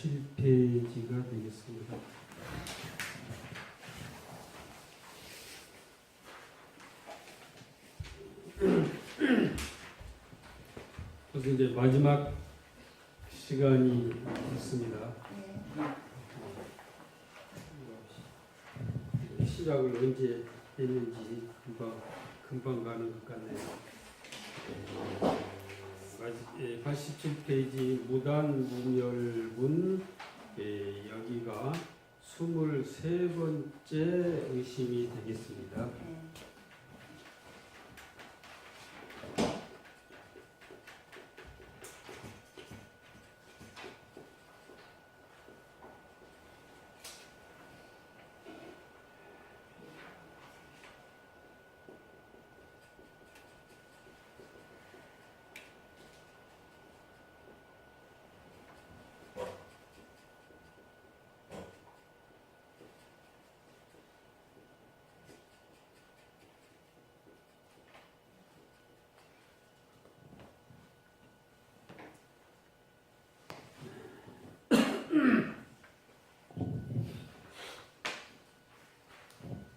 87페이지가 되겠습니다. 그래서 이제 마지막 시간이 됐습니다. 시작을 언제 했는지 금방 가는 것 같네요. 87페이지 무단무멸문, 여기가 23번째 의심이 되겠습니다.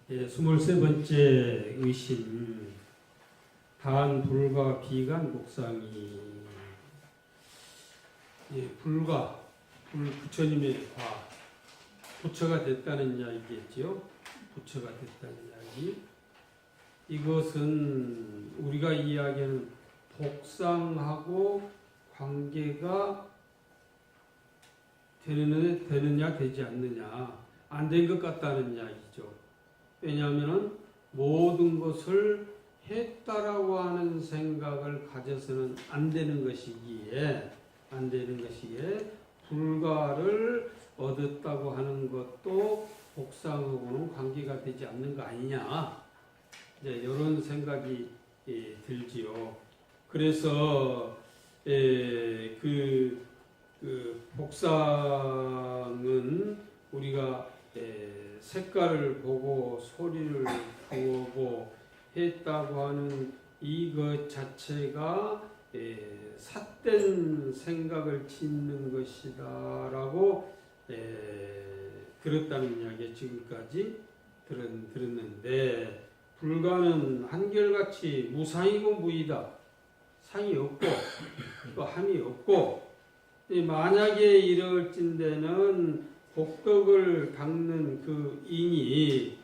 예, 23번째 의심, 단, 불과, 비간, 목상이. 예, 불과, 부처님의 과, 부처가 됐다는 이야기겠지요. 부처가 됐다는 이야기. 이것은 우리가 이야기하는 복상하고 관계가 되느냐 되지 않느냐, 안 된 것 같다는 이야기죠. 왜냐하면 모든 것을 했다라고 하는 생각을 가져서는 안 되는 것이기에 불가를 얻었다고 하는 것도 복상하고는 관계가 되지 않는 거 아니냐, 이제 이런 생각이 들지요. 그래서 그 복상은 우리가 색깔을 보고 소리를 보고 했다고 하는 이것 자체가 삿된 생각을 짓는 것이다라고 들었다는 이야기 지금까지 들었는데, 불가는 한결같이 무상이고 무이다. 상이 없고 또 함이 없고, 만약에 이럴진대는 복덕을 닦는 그 인이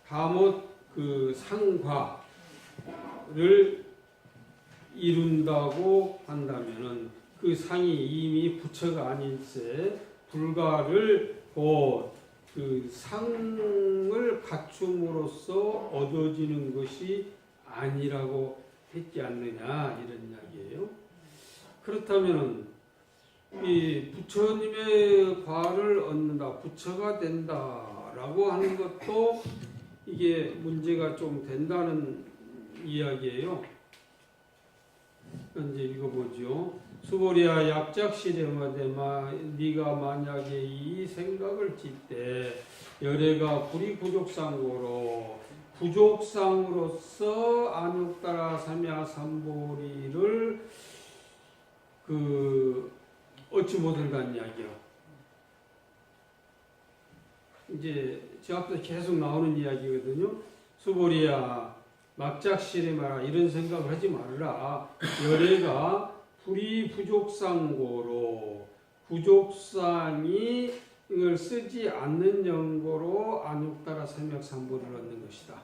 다못 그 상과를 이룬다고 한다면은 그 상이 이미 부처가 아닐세 불가를 곧 그 상을 갖춤으로써 얻어지는 것이 아니라고 했지 않느냐, 이런 이야기예요. 그렇다면은 이 부처님의 과를 얻는다, 부처가 된다라고 하는 것도 이게 문제가 좀 된다는 이야기예요. 이제 읽어보죠. 수보리야 약작시레마데마, 네가 만약에 이 생각을 짓때 열애가 불이 부족상고로 부족상으로서 안욕따라 삼야삼보리를 얻지 못한다는 이야기요. 이제 제 앞에서 계속 나오는 이야기거든요. 수보리야 막작실에 마라, 이런 생각을 하지 말라. 열애가 불이 부족상고로 부족상이 이걸 쓰지 않는 연고로 안욕따라 삼약삼보리를 얻는 것이다.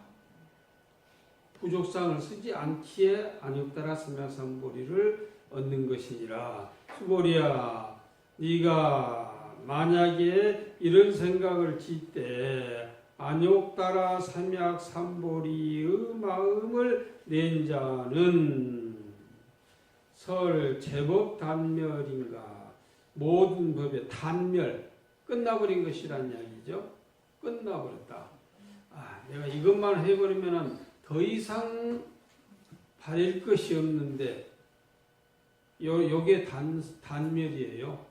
부족상을 쓰지 않기에 안욕따라 삼약삼보리를 얻는 것이니라. 수보리야, 네가 만약에 이런 생각을 짓때 안욕따라 삼약삼보리의 마음을 낸 자는 설 제법 단멸인가, 모든 법의 단멸, 끝나버린 것이란 이야기죠. 끝나버렸다. 내가 이것만 해버리면 더 이상 바랄 것이 없는데, 요게 단멸이에요.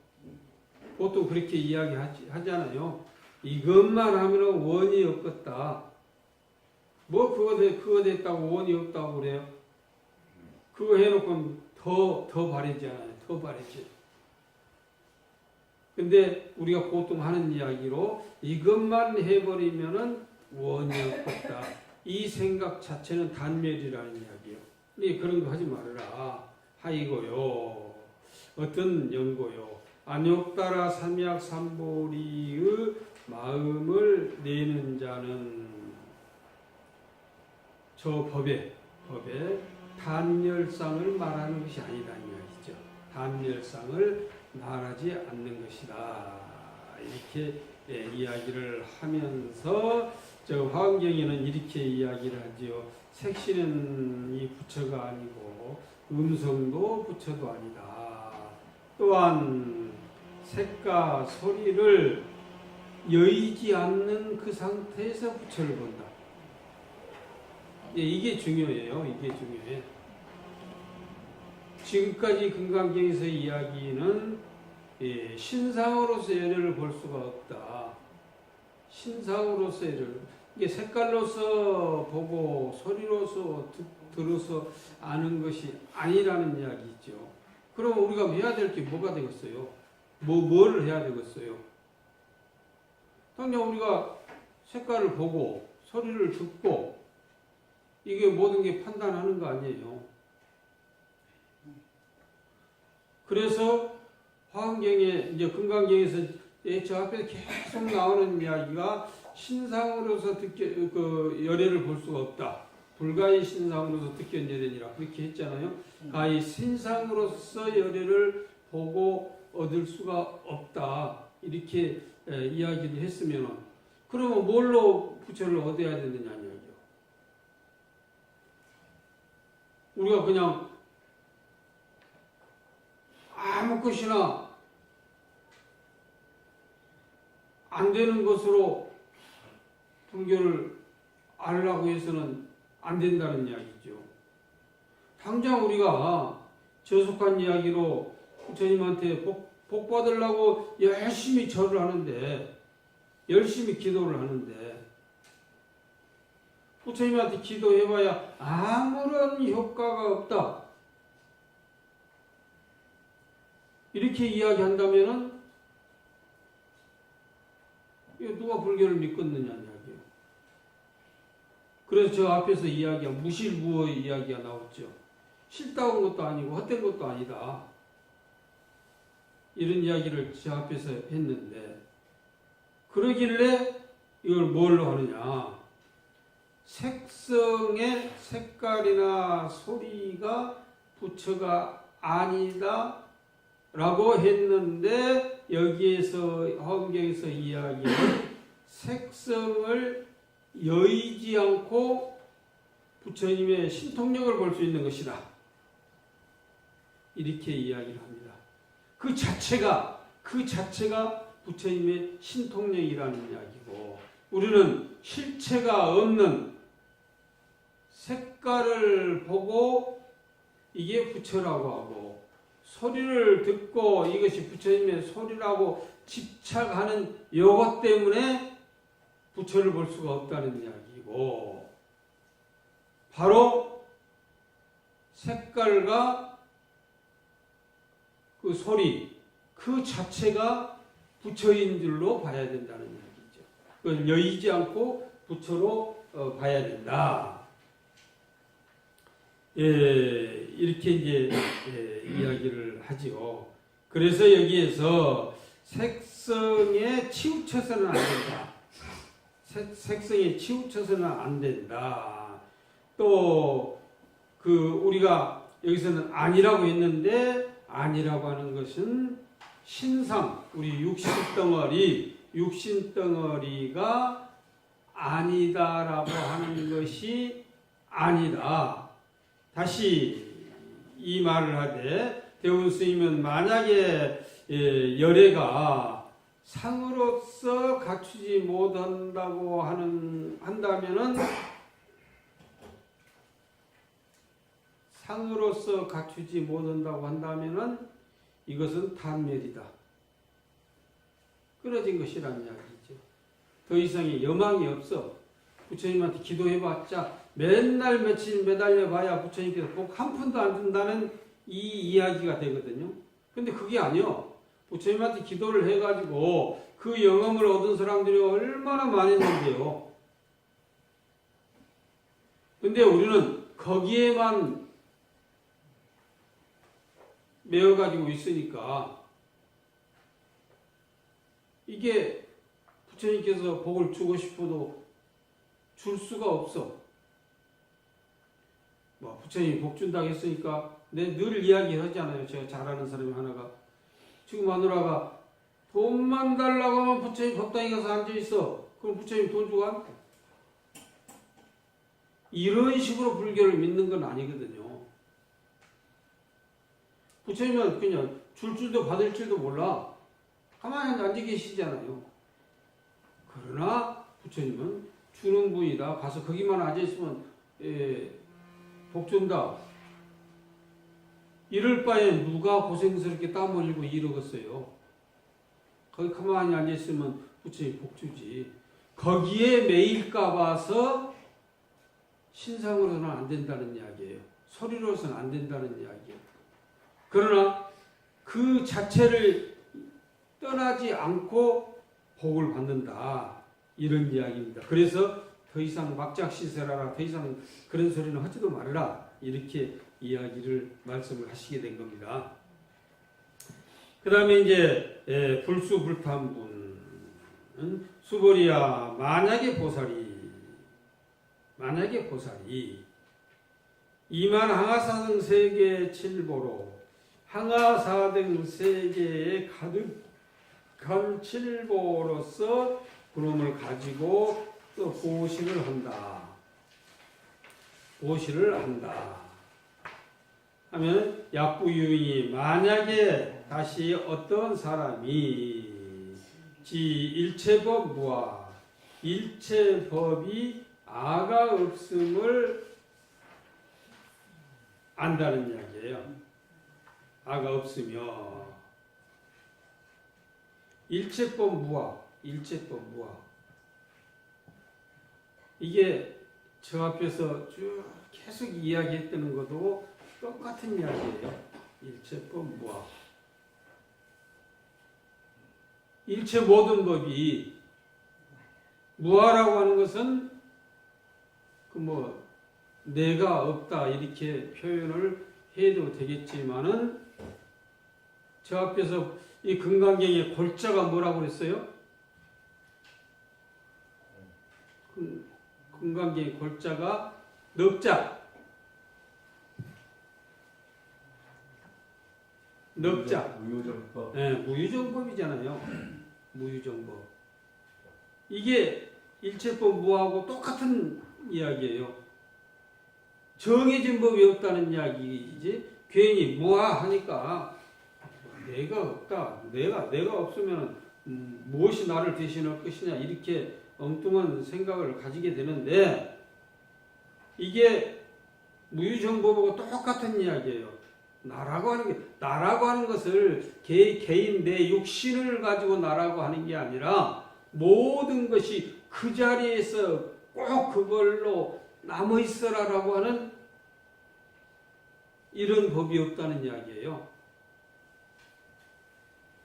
보통 그렇게 이야기하잖아요. 이것만 하면 원이 없겠다. 뭐 그거 됐다고 원이 없다고 그래요? 그거 해놓고 더 바래지 않아요. 더 바래지. 근데 우리가 보통 하는 이야기로 이것만 해버리면은 원이 없다. 이 생각 자체는 단멸이라는 이야기예요. 네, 그런 거 하지 말아라. 하이고요. 어떤 연고요. 안욕따라 삼약삼보리의 마음을 내는 자는 저 법에 단열상을 말하는 것이 아니라는 이야기죠. 단열상을 말하지 않는 것이다. 이렇게 이야기를 하면서 저 화엄경에는 이렇게 이야기를 하지요. 색신은 이 부처가 아니고 음성도 부처도 아니다. 또한 색과 소리를 여의지 않는 그 상태에서 부처를 본다. 이게 중요해요. 이게 중요해. 지금까지 금강경에서 이야기는 신상으로서 열애를 볼 수가 없다. 신상으로서 열애를. 이게 색깔로서 보고 소리로서 들어서 아는 것이 아니라는 이야기죠. 그럼 우리가 해야 될 게 뭐가 되겠어요? 뭐를 해야 되겠어요? 당장 우리가 색깔을 보고 소리를 듣고 이게 모든 게 판단하는 거 아니에요. 그래서 화엄경에 이제 금강경에서 저 앞에 계속 나오는 이야기가 신상으로서 열애를 볼 수가 없다. 불가의 신상으로서 득견 열애니라 그렇게 했잖아요. 가히 신상으로서 열애를 보고 얻을 수가 없다. 이렇게 이야기를 했으면 그러면 뭘로 부처를 얻어야 되느냐는 이야기요. 우리가 그냥 아무 것이나 안 되는 것으로 불교를 알라고 해서는 안 된다는 이야기죠. 당장 우리가 저속한 이야기로 부처님한테 복 받으려고 열심히 절을 하는데, 열심히 기도를 하는데, 부처님한테 기도해봐야 아무런 효과가 없다. 이렇게 이야기한다면은 이거 누가 불교를 믿겠느냐는 이야기예요. 그래서 저 앞에서 이야기한 무실무의 이야기가 나왔죠. 싫다운 것도 아니고 헛된 것도 아니다. 이런 이야기를 저 앞에서 했는데 그러길래 이걸 뭘로 하느냐. 색성의 색깔이나 소리가 부처가 아니다 라고 했는데 여기에서 화엄경에서 이야기하는 색성을 여의지 않고 부처님의 신통력을 볼 수 있는 것이다. 이렇게 이야기를 합니다. 그 자체가 부처님의 신통력이라는 이야기고 우리는 실체가 없는 색깔을 보고 이게 부처라고 하고 소리를 듣고 이것이 부처님의 소리라고 집착하는 요것 때문에 부처를 볼 수가 없다는 이야기고 바로 색깔과 그 소리 그 자체가 부처인 줄로 봐야 된다는 이야기죠. 그걸 여의지 않고 부처로 봐야 된다. 이렇게 이제 이야기를 하지요. 그래서 여기에서 색성에 치우쳐서는 안 된다. 색성에 치우쳐서는 안 된다. 또 우리가 여기서는 아니라고 했는데 아니라고 하는 것은 신상, 우리 육신덩어리가 아니다라고 하는 것이 아니다. 다시 이 말을 하되 대운 스님은 만약에 열애가 상으로서 갖추지 못한다고 한다면은 상으로서 갖추지 못한다고 한다면은 이것은 단멸이다. 끊어진 것이라는 이야기죠. 더 이상의 여망이 없어. 부처님한테 기도해봤자 맨날 며칠 매달려 봐야 부처님께서 복 한 푼도 안 준다는 이 이야기가 되거든요. 근데 그게 아니요. 부처님한테 기도를 해가지고 그 영험을 얻은 사람들이 얼마나 많았는데요. 근데 우리는 거기에만 매어가지고 있으니까 이게 부처님께서 복을 주고 싶어도 줄 수가 없어. 뭐 부처님이 복 준다고 했으니까 늘 이야기하잖아요. 제가 잘 아는 사람이 하나가 지금 마누라가 돈만 달라고 하면 부처님 법당에 가서 앉아있어. 그럼 부처님 돈 주고 안 돼. 이런 식으로 불교를 믿는 건 아니거든요. 부처님은 그냥 줄 줄도 받을 줄도 몰라. 가만히 앉아 계시잖아요. 그러나 부처님은 주는 분이다. 가서 거기만 앉아있으면 복 준다. 이럴 바에 누가 고생스럽게 땀 흘리고 이러겠어요. 거기 가만히 앉아있으면 부처님 복 주지. 거기에 매일까 봐서 신상으로는 안 된다는 이야기예요. 소리로서는 안 된다는 이야기예요. 그러나 그 자체를 떠나지 않고 복을 받는다. 이런 이야기입니다. 그래서 더 이상 막작시설하라. 더 이상 그런 소리는 하지도 말라. 이렇게 이야기를 말씀을 하시게 된 겁니다. 그 다음에 이제 불수불탄분 수보리야 만약에 보살이 이만 항아사등 세계 칠보로 항아사등 세계에 가득한 칠보로서 그놈을 가지고 또 보시를 한다. 하면 약부유인이 만약에 다시 어떤 사람이 지 일체법 무아 일체법이 아가 없음을 안다는 이야기예요. 아가 없으며 일체법 무아 이게 저 앞에서 쭉 계속 이야기했던 것도 똑같은 이야기예요. 일체법 무아 일체 모든 법이 무아라고 하는 것은 내가 없다 이렇게 표현을 해도 되겠지만은 저 앞에서 이 금강경의 골자가 뭐라고 그랬어요? 금강경의 골자가 넉자. 무유정법. 네, 무유정법이잖아요. 무유정법. 이게 일체법 무하고 똑같은 이야기예요. 정해진 법이 없다는 이야기이지. 괜히 무하하니까 내가 없다. 내가 없으면 무엇이 나를 대신할 것이냐 이렇게 엉뚱한 생각을 가지게 되는데 이게 무유정법하고 똑같은 이야기예요. 나라고 하는 것을 개인 내 육신을 가지고 나라고 하는 게 아니라 모든 것이 그 자리에서 꼭 그걸로 남아 있어라라고 하는 이런 법이 없다는 이야기예요.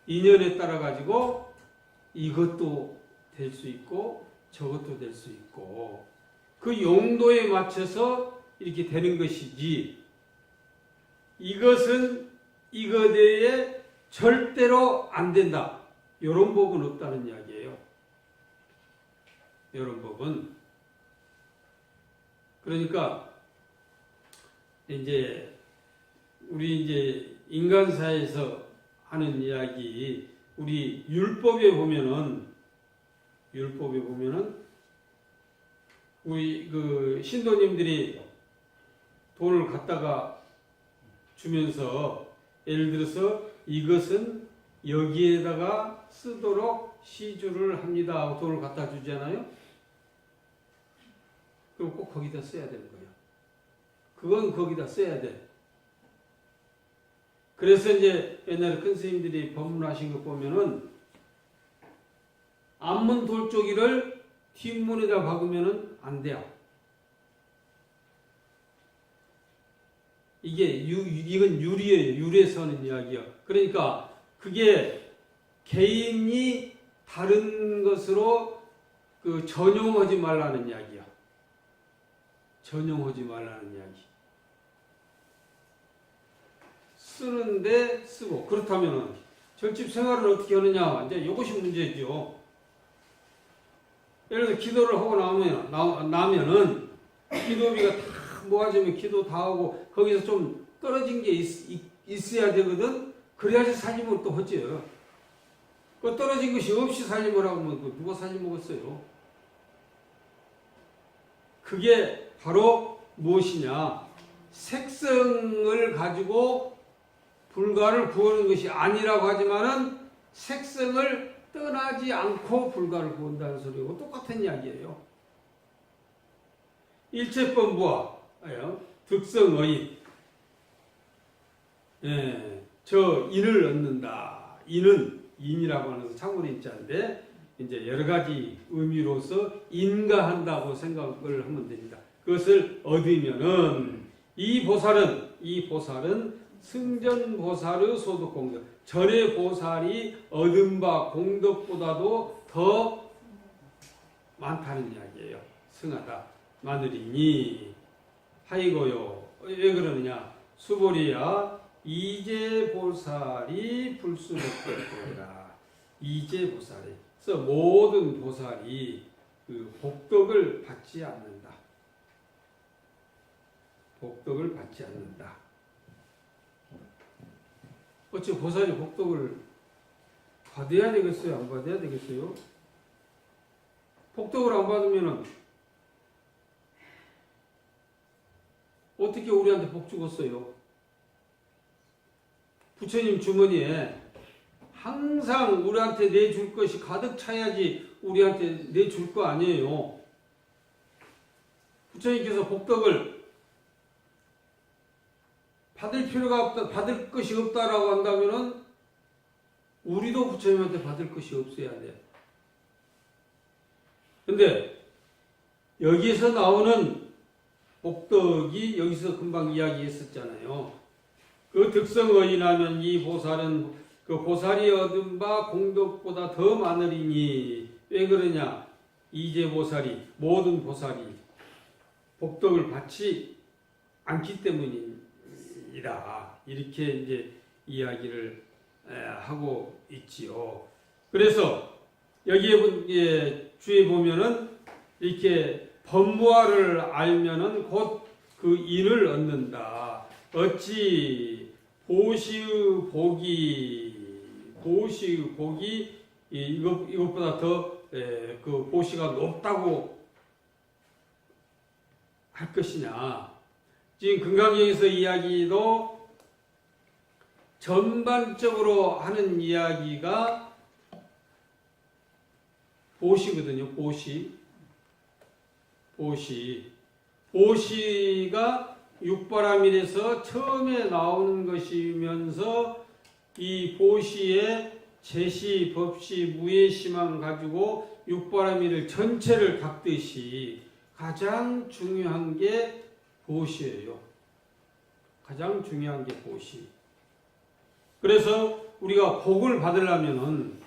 인연에 따라 가지고 이것도 될 수 있고 저것도 될 수 있고 그 용도에 맞춰서 이렇게 되는 것이지 이것은 이것에 절대로 안 된다. 이런 법은 없다는 이야기예요. 이런 법은 그러니까 우리 인간사에서 하는 이야기 우리 율법에 보면은 우리 그 신도님들이 돈을 갖다가 주면서 예를 들어서 이것은 여기에다가 쓰도록 시주를 합니다 하고 돈을 갖다 주잖아요. 그럼 꼭 거기다 써야 되는 거예요. 그건 거기다 써야 돼. 그래서 이제 옛날에 큰 스님들이 법문하신 거 보면은 앞문 돌조기를 뒷문에다 박으면은 안 돼요. 이건 율이에요. 율에서 하는 이야기야. 그러니까 그게 개인이 다른 것으로 그 전용하지 말라는 이야기야. 전용하지 말라는 이야기. 쓰는데 쓰고. 그렇다면 절집 생활을 어떻게 하느냐? 이제 이것이 문제죠. 예를 들어 기도를 하고 나면은 기도비가 다 모아지면 기도 다 하고 거기서 좀 떨어진 게 있어야 되거든. 그래야지 살림을 또 하지. 그 떨어진 것이 없이 살림을 하면 누가 살림 먹었어요? 그게 바로 무엇이냐? 색성을 가지고 불가를 구하는 것이 아니라고 하지만은 색성을 떠나지 않고 불가를 구한다는 소리고 똑같은 이야기예요. 일체법부와 득성의 저 인을 얻는다. 인이라고 하는 참고로 인자인데 이제 여러 가지 의미로서 인가한다고 생각을 하면 됩니다. 그것을 얻으면은 이 보살은 승전 보살의 소득 공덕, 전의 보살이 얻은 바 공덕보다도 더 많다는 이야기예요. 승하다. 마늘이니 하이고요. 왜 그러느냐? 수보리야 이제 보살이 불수목되리라. 이제 보살이. 그래서 모든 보살이 그 복덕을 받지 않는다. 복덕을 받지 않는다. 어째 보살이 복덕을 받아야 되겠어요? 안 받아야 되겠어요? 복덕을 안 받으면은 어떻게 우리한테 복 주겠어요? 부처님 주머니에 항상 우리한테 내줄 것이 가득 차야지 우리한테 내줄 거 아니에요. 부처님께서 복덕을 받을 필요가 없다, 받을 것이 없다라고 한다면은 우리도 부처님한테 받을 것이 없어야 돼. 근데 여기에서 나오는 복덕이 여기서 금방 이야기했었잖아요. 그 득성의인하면 이 보살은 그 보살이 얻은 바 공덕보다 더 많으리니. 왜 그러냐? 이제 보살이, 모든 보살이 복덕을 받지 않기 때문이다. 이렇게 이제 이야기를 하고 있지요. 그래서 여기에 주에 보면은 이렇게 법무화를 알면은 곧 그 인을 얻는다. 어찌 보시의 복이 이것보다 더 그 보시가 높다고 할 것이냐? 지금 금강경에서 이야기도 전반적으로 하는 이야기가 보시거든요. 보시가 육바라밀에서 처음에 나오는 것이면서 이 보시의 제시, 법시, 무예시만 가지고 육바라밀을 전체를 닦듯이 가장 중요한 게 보시예요. 가장 중요한 게 보시. 그래서 우리가 복을 받으려면은,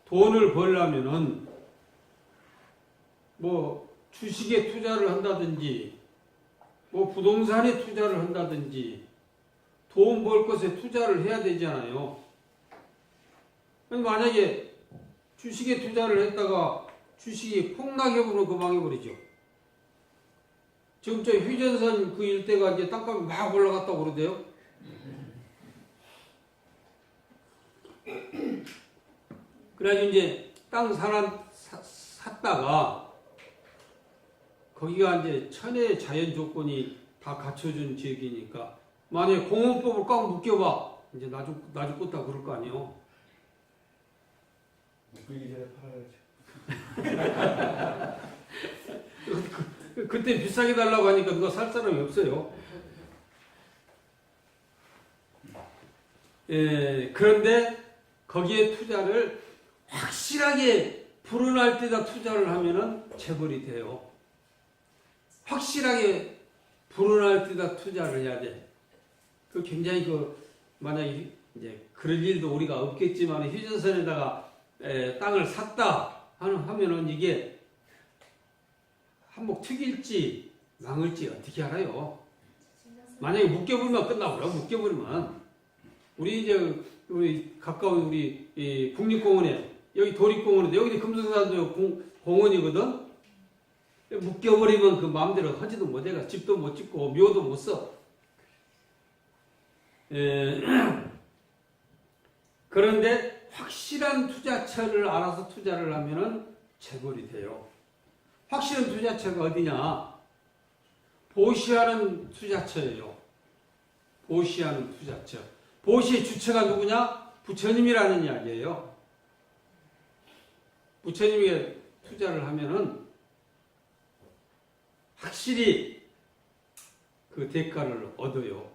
돈을 벌려면은 뭐 주식에 투자를 한다든지 뭐 부동산에 투자를 한다든지 돈 벌 것에 투자를 해야 되잖아요. 만약에 주식에 투자를 했다가 주식이 폭락해버리면 그 망해버리죠. 지금 저 휴전선 그 일대가 이제 땅값이 막 올라갔다고 그러대요. 그래가지고 이제 땅 샀다가 거기가 이제 천혜의 자연 조건이 다 갖춰준 지역이니까 만약에 공원법을 꽉 묶여봐 이제 나중 꽂다 그럴 거 아니에요. 묶이기 전에 팔아야죠. 그때 비싸게 달라고 하니까 누가 살 사람이 없어요. 그런데 거기에 투자를 확실하게 불어날 때다 투자를 하면은 재벌이 돼요. 확실하게 불어날 때다 투자를 해야 돼. 그 굉장히 만약에 이제 그럴 일도 우리가 없겠지만 휴전선에다가 땅을 샀다 하면은 이게 한몫 특일지 망을지 어떻게 알아요? 만약에 묶여버리면 끝나버려. 묶여버리면 우리 가까운 우리 이 국립공원에 여기 도립공원인데 여기 금수산도 공원이거든. 묶여버리면 그 마음대로 하지도 못해가 집도 못 짓고 묘도 못 써. 그런데 확실한 투자처를 알아서 투자를 하면은 재벌이 돼요. 확실한 투자처가 어디냐? 보시하는 투자처예요. 보시하는 투자처. 보시의 주체가 누구냐? 부처님이라는 이야기예요. 부처님에게 투자를 하면은 확실히 그 대가를 얻어요.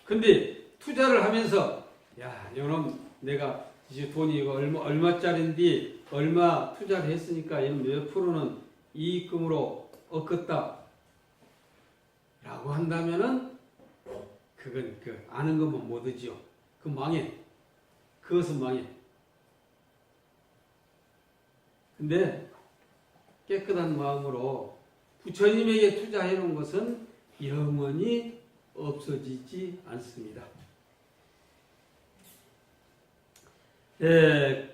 근데 투자를 하면서 야, 이놈 내가 이제 돈이 이거 얼마짜리인데 얼마 투자를 했으니까 얘는 몇 프로는 이익금으로 얻겠다 라고 한다면은 그건 아는 것만 못 얻지요. 그 망해. 그것은 망해. 근데 깨끗한 마음으로 부처님에게 투자해 놓은 것은 영원히 없어지지 않습니다.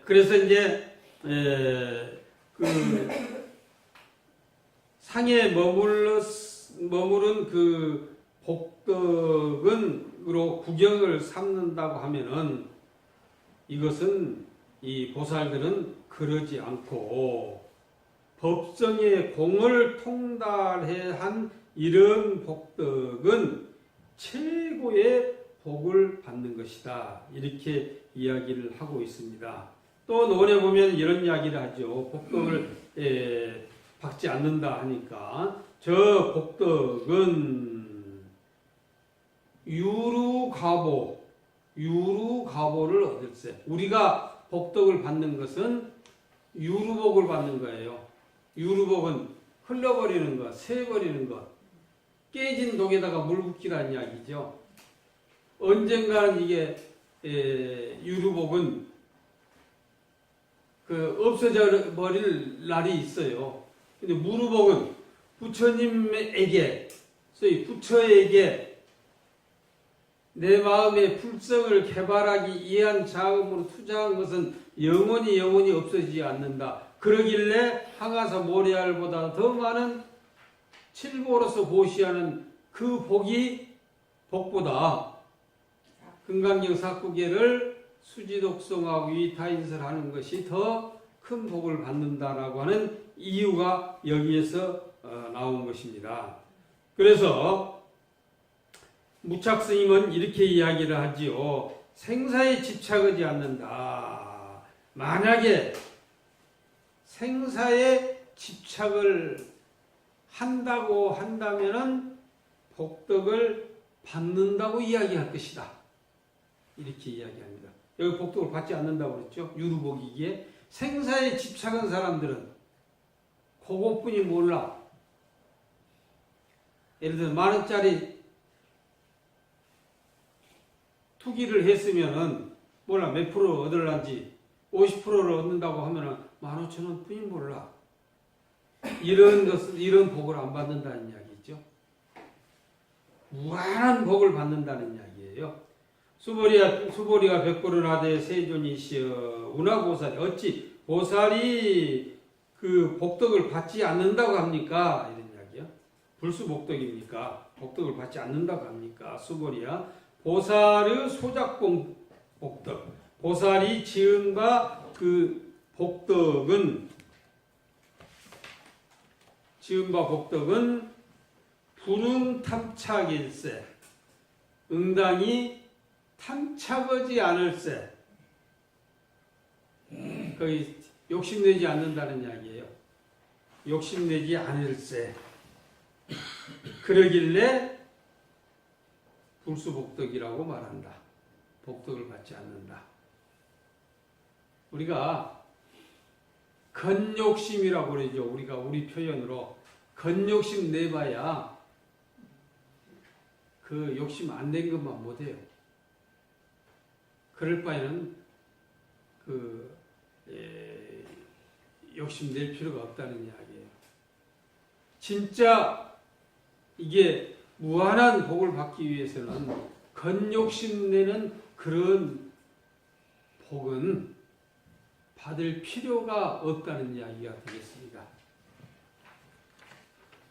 그래서 이제 그 상에 머무른 그 복덕은으로 구경을 삼는다고 하면은 이것은 이 보살들은 그러지 않고 법성의 공을 통달해 한 이런 복덕은 최고의 복을 받는 것이다. 이렇게 이야기를 하고 있습니다. 또 논에 보면 이런 이야기를 하죠. 복덕을 받지 않는다 하니까 저 복덕은 유루가보를 얻을세. 우리가 복덕을 받는 것은 유루복을 받는 거예요. 유루복은 흘러버리는 것, 새버리는 것, 깨진 독에다가 물 붓기라는 이야기죠. 언젠가는 이게 유루복은 없어져 버릴 날이 있어요. 근데 무루복은 부처님에게, 소위 부처에게 내 마음의 불성을 개발하기 위한 자금으로 투자한 것은 영원히 없어지지 않는다. 그러길래 항아사 모래알보다 더 많은 칠보로서 보시하는 그 복보다 금강경 사구계를 수지독성하고 위타인설하는 것이 더 큰 복을 받는다라고 하는 이유가 여기에서 나온 것입니다. 그래서 무착스님은 이렇게 이야기를 하지요. 생사에 집착하지 않는다. 만약에 생사에 집착을 한다고 한다면은 복덕을 받는다고 이야기할 것이다. 이렇게 이야기합니다. 여기 복덕을 받지 않는다고 그랬죠. 유루복이기에 생사에 집착한 사람들은 그것뿐이 몰라. 예를 들어 10,000원짜리 투기를 했으면은 몰라 몇 프로 얻을란지 50%를 얻는다고 하면은 15,000원 뿐이 몰라. 이런 복을 안 받는다는 이야기죠. 무한한 복을 받는다는 이야기예요. 수보리가 백보를 하되 세존이시여 운하보살이 어찌 보살이 그 복덕을 받지 않는다고 합니까? 이런 이야기요. 불수복덕입니까? 복덕을 받지 않는다고 합니까? 수보리야 보살의 소작공 복덕 보살이 지은 바 그 복덕은 불응탐착일세 응당이 탐착하지 않을세. 거기 욕심내지 않는다는 이야기예요. 욕심내지 않을세. 그러길래 불수복덕이라고 말한다. 복덕을 받지 않는다. 우리가 건욕심이라고 그러죠. 우리 표현으로 건욕심 내봐야 그 욕심 안 낸 것만 못해요. 그럴 바에는 그 욕심낼 필요가 없다는 이야기예요. 진짜 이게 무한한 복을 받기 위해서는 겉욕심내는 그런 복은 받을 필요가 없다는 이야기가 되겠습니다.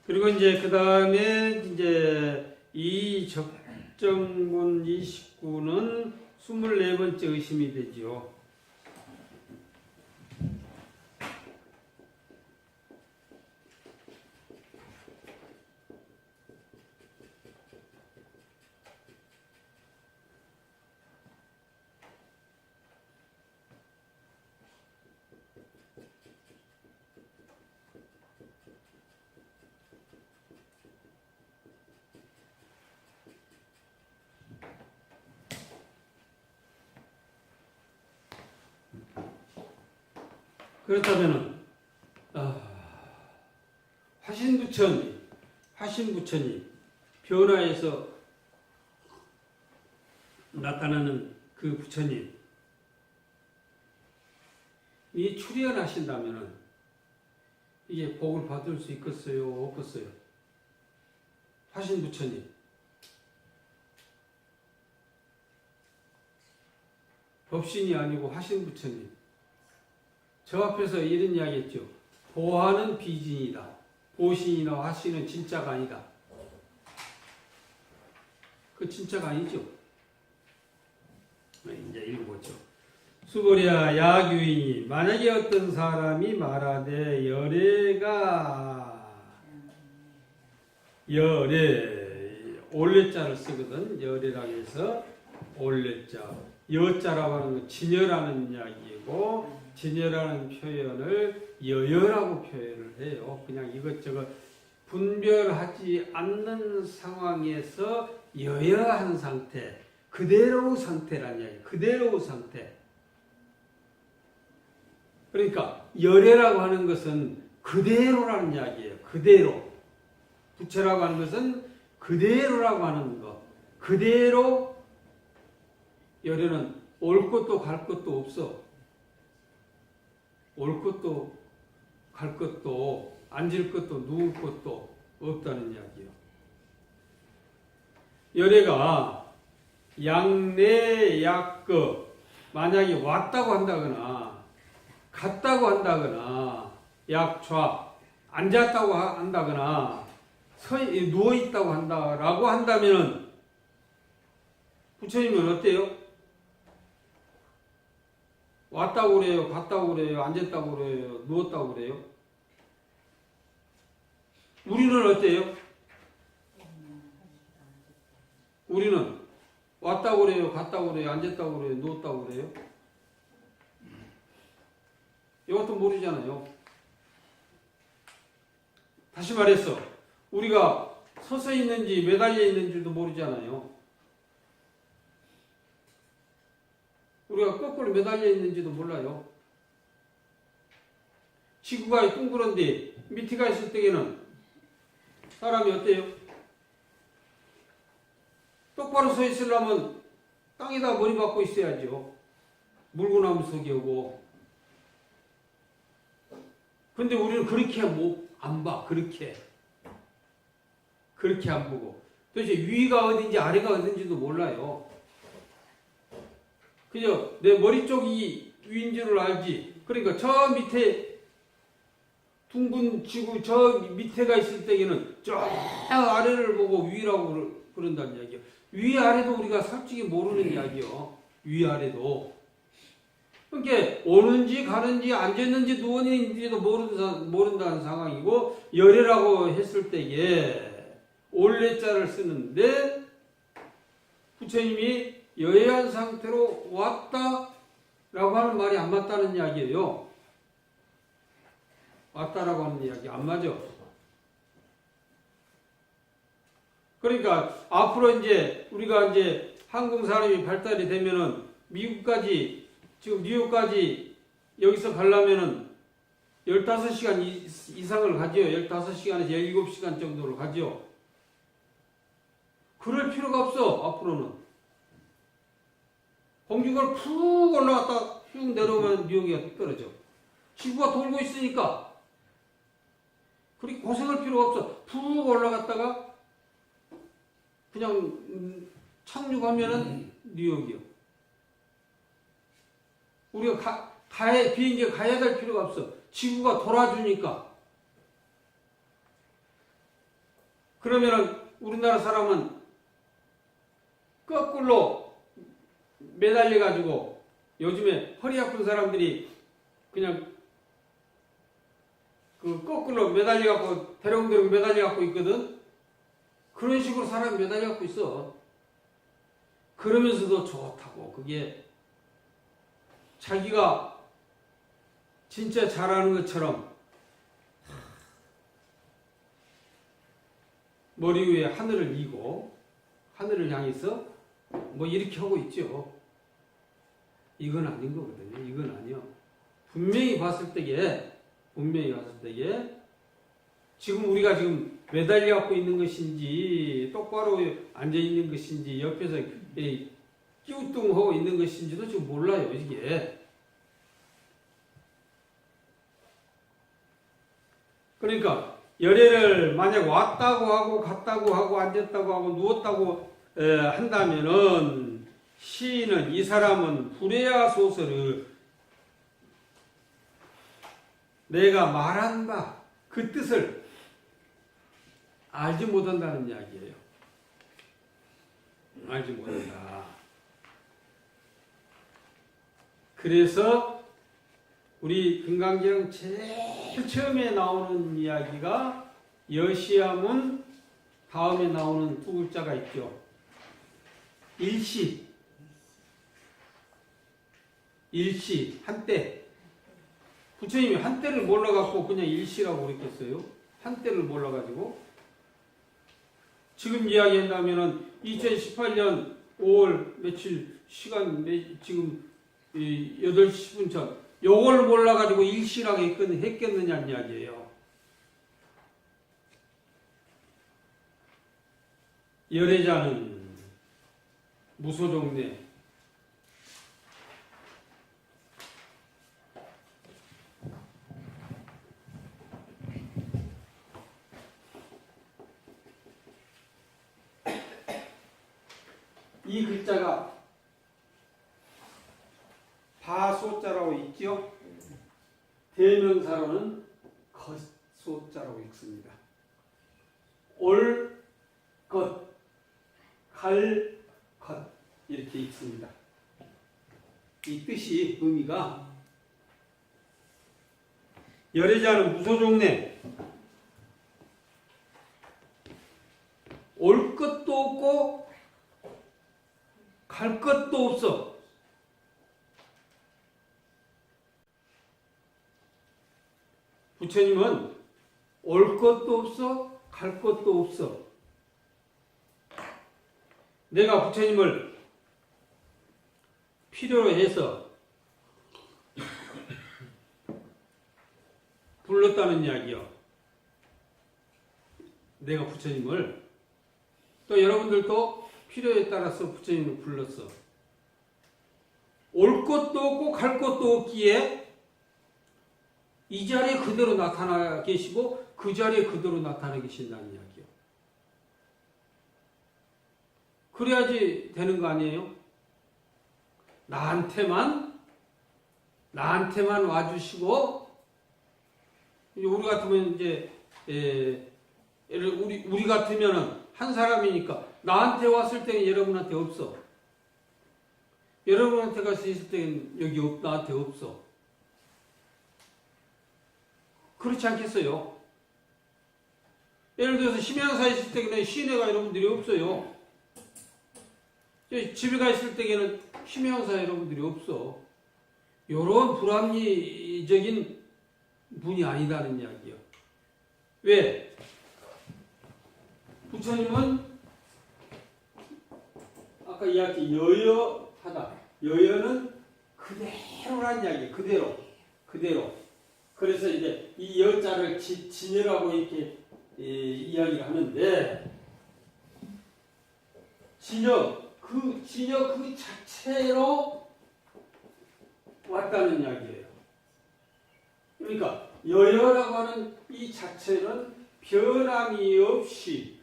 그리고 이제 그 다음에 이제 이 적정문 29는 24번째 의심이 되지요. 그렇다면은 화신부처님 변화에서 나타나는 그 부처님 이 출현하신다면은 이게 복을 받을 수 있겠어요, 없겠어요? 화신부처님 법신이 아니고 화신부처님 저 앞에서 이런 이야기 했죠. 보화는 비진이다. 보신이나 화신은 진짜가 아니다. 그 진짜가 아니죠. 이제 읽어보죠. 수보랴 야규인이 만약에 어떤 사람이 말하되 열애 올레자를 쓰거든. 열애라고 해서 올레자 여자라고 하는 건 진여라는 이야기이고 진여라는 표현을 여여라고 표현을 해요. 그냥 이것저것 분별하지 않는 상황에서 여여한 상태, 그대로의 상태란 이야기. 그대로의 상태. 그러니까 열애라고 하는 것은 그대로라는 이야기예요. 그대로. 부처라고 하는 것은 그대로라고 하는 것. 그대로 열애는 올 것도 갈 것도 없어. 올 것도 갈 것도 앉을 것도 누울 것도 없다는 이야기예요. 열애가 양내 약거 만약에 왔다고 한다거나 갔다고 한다거나 약좌 앉았다고 한다거나 누워 있다고 한다라고 한다면은 부처님은 어때요? 왔다고 그래요? 갔다고 그래요? 앉았다고 그래요? 누웠다고 그래요? 우리는 어때요? 우리는 왔다고 그래요? 갔다고 그래요? 앉았다고 그래요? 누웠다고 그래요? 이것도 모르잖아요. 다시 말해서 우리가 서서 있는지 매달려 있는지도 모르잖아요. 우리가 거꾸로 매달려 있는지도 몰라요. 지구가 둥그런데 밑에가 있을 때에는 사람이 어때요? 똑바로 서 있으려면 땅에다 머리 박고 있어야죠. 물구나무 속에 오고. 근데 우리는 그렇게 안 봐. 그렇게 안 보고. 도대체 위가 어딘지 아래가 어딘지도 몰라요. 그죠? 내 머리 쪽이 위인 줄을 알지. 그러니까 저 밑에 둥근 지구 저 밑에가 있을 때에는 저 아래를 보고 위라고 그런다는 이야기예요. 위 아래도 우리가 솔직히 모르는 이야기요. 위 아래도. 그러니까 오는지 가는지 앉았는지 누웠는지도 모른다는 상황이고 열애라고 했을 때에 올레자를 쓰는데 부처님이 여애한 상태로 왔다라고 하는 말이 안 맞다는 이야기예요. 왔다라고 하는 이야기 안 맞아. 그러니까 앞으로 이제 우리가 이제 한국 사람이 발달이 되면은 미국까지 지금 뉴욕까지 여기서 가려면은 15시간 이상을 가지요. 15시간에서 17시간 정도를 가지요. 그럴 필요가 없어. 앞으로는. 공중을 푹 올라갔다 쭉 내려오면 뉴욕이 떨어져. 지구가 돌고 있으니까. 그렇게 고생할 필요가 없어. 푹 올라갔다가 그냥 착륙하면은 뉴욕이요. 우리가 비행기에 가야 될 필요가 없어. 지구가 돌아주니까. 그러면은 우리나라 사람은 거꾸로 매달려 가지고 요즘에 허리 아픈 사람들이 그냥 그 거꾸로 매달려 갖고 대롱대롱 매달려 갖고 있거든. 그런 식으로 사람이 매달려 갖고 있어. 그러면서도 좋다고. 그게 자기가 진짜 잘하는 것처럼 머리 위에 하늘을 이고 하늘을 향해서 뭐 이렇게 하고 있죠. 이건 아닌 거거든요. 이건 아니요. 분명히 봤을 때에 지금 우리가 지금 매달려 갖고 있는 것인지 똑바로 앉아 있는 것인지 옆에서 끼우뚱하고 있는 것인지도 지금 몰라요. 이게. 그러니까 열애를 만약 왔다고 하고 갔다고 하고 앉았다고 하고 누웠다고 한다면은 시인은 이 사람은 불해야 소설을 내가 말한 바 그 뜻을 알지 못한다는 이야기예요. 알지 못한다. 그래서 우리 금강경 제일 처음에 나오는 이야기가 여시야문 다음에 나오는 두 글자가 있죠. 일시, 한때. 부처님이 한때를 몰라갖고 그냥 일시라고 그랬겠어요? 한때를 몰라가지고. 지금 이야기한다면은 2018년 5월 며칠 시간, 지금 8시 10분 전. 요걸 몰라가지고 일시라고 했겠느냐는 이야기예요. 열애자는 무소종래. 이 글자가 바소자라고 있죠. 대명사로는 겉소자라고 읽습니다. 올 것, 갈 것 이렇게 읽습니다. 이 뜻이 의미가 열애자는 무소종래. 올 것도 없고 갈 것도 없어. 부처님은 올 것도 없어, 갈 것도 없어. 내가 부처님을 필요로 해서 불렀다는 이야기요. 내가 부처님을, 또 여러분들도 필요에 따라서 부처님을 불렀어. 올 것도 없고 갈 것도 없기에 이 자리에 그대로 나타나 계시고 그 자리에 그대로 나타나 계신다는 이야기요. 그래야지 되는 거 아니에요? 나한테만 와주시고, 우리 같으면 이제 우리 같으면은 한 사람이니까 나한테 왔을 때는 여러분한테 없어. 여러분한테 갔을 때는 여기 나한테 없어. 그렇지 않겠어요? 예를 들어서 심양사에 있을 때는 시내가 여러분들이 없어요. 집에 가 있을 때에는 심양사 여러분들이 없어. 이런 불합리적인 분이 아니다는 이야기요. 왜? 부처님은 아까 이야기 여여하다. 여여는 그대로란 이야기. 그대로. 그래서 이제 이 여자를 진여라고 이렇게 이야기를 하는데, 진여 그 자체로 왔다는 이야기예요. 그러니까 여여라고 하는 이 자체는 변함이 없이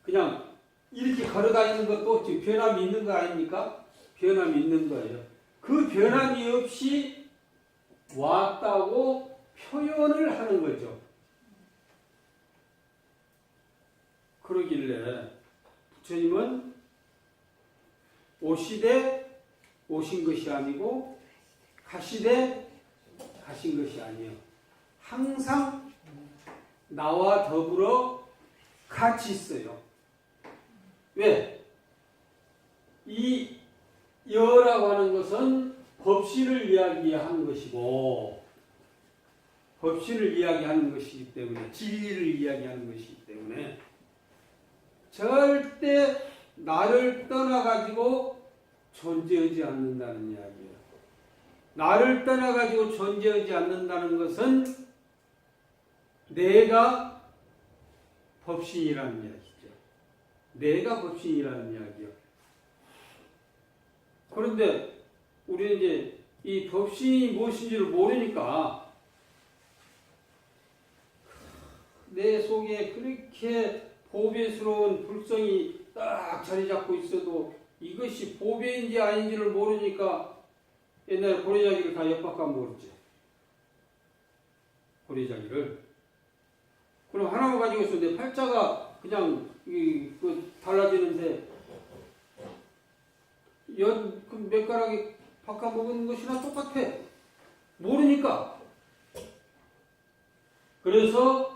그냥 이렇게 걸어다니는 것도 지금 변함이 있는 거 아닙니까? 변함이 있는 거예요. 그 변함이 없이 왔다고 표현을 하는 거죠. 그러길래 부처님은 오시되 오신 것이 아니고 가시되 가신 것이 아니에요. 항상 나와 더불어 같이 있어요. 왜? 이 여라고 하는 것은 법신을 이야기하는 것이고 법신을 이야기하는 것이기 때문에 진리를 이야기하는 것이기 때문에 절대 나를 떠나가지고 존재하지 않는다는 이야기예요. 나를 떠나가지고 존재하지 않는다는 것은 내가 법신이라는 이야기죠. 내가 법신이라는 이야기요. 그런데 우리는 이제 이 법신이 무엇인지를 모르니까 내 속에 그렇게 보배스러운 불성이 딱 자리 잡고 있어도 이것이 보배인지 아닌지를 모르니까 옛날에 고래자기를 다 엿바꿔 먹었지. 고래자기를. 그럼 하나만 가지고 있었는데 팔자가 그냥 달라지는데 그 몇 가락이 바꿔 먹은 것이나 똑같아. 모르니까. 그래서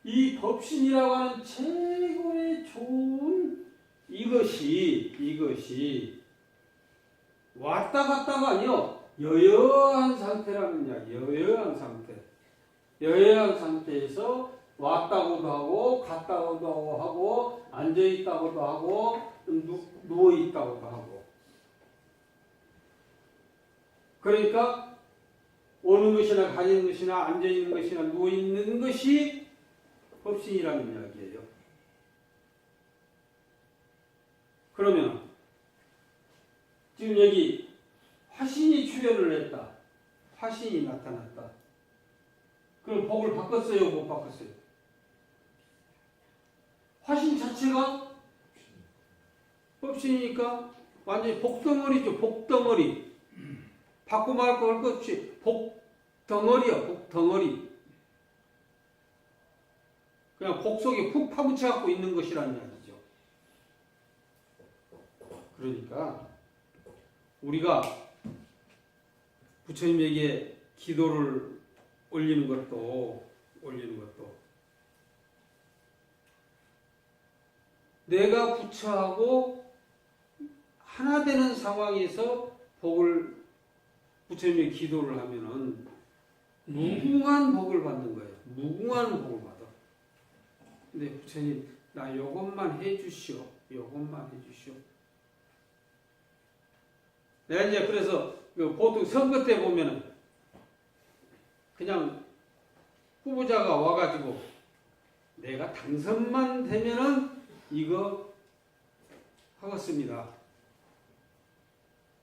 이 법신이라고 하는 최고의 좋은 이것이 왔다 갔다가 아니요. 여여한 상태라는 이야기. 여여한 상태. 여여한 상태에서 왔다고도 하고 갔다고도 하고 앉아있다고도 하고 누워있다고도 하고 그러니까 오는 것이나 가는 것이나 앉아있는 것이나 누워있는 것이 법신이라는 이야기예요. 그러면 지금 여기 화신이 출현을 했다. 화신이 나타났다. 그럼 복을 바꿨어요? 못 바꿨어요? 화신 자체가 법신이니까 완전히 복덩어리죠. 복덩어리. 바꾸 말고 할 것 없이 복덩어리야. 복덩어리. 그냥 복 속에 푹 파묻혀갖고 있는 것이라는 이야기죠. 그러니까 우리가 부처님에게 기도를 올리는 것도 내가 부처하고 하나 되는 상황에서 복을 부처님에게 기도를 하면은 무궁한 복을 받는 거예요. 무궁한 복을 받아. 근데 부처님 나 요것만 해주시오. 요것만 해주시오. 내가 이제 그래서 보통 선거 때 보면은 그냥 후보자가 와가지고 내가 당선만 되면은 이거 하겠습니다.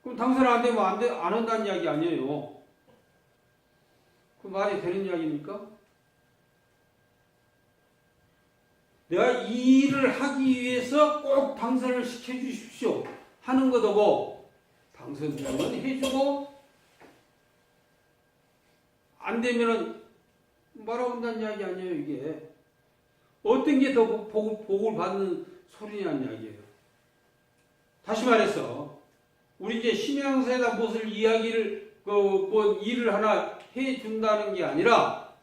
그럼 당선 안 되면 안 한다는 이야기 아니에요. 그 말이 되는 이야기입니까? 내가 이 일을 하기 위해서 꼭 당선을 시켜주십시오 하는 것하고 당선되면 해주고 안 되면은 말아온다는 이야기 아니에요. 이게 어떤 게 더 복을 받는 소리냐는 이야기예요. 다시 말해서 우리 이제 심양사에다 무엇을 이야기를 뭐 일을 하나 해준다는 게 아니라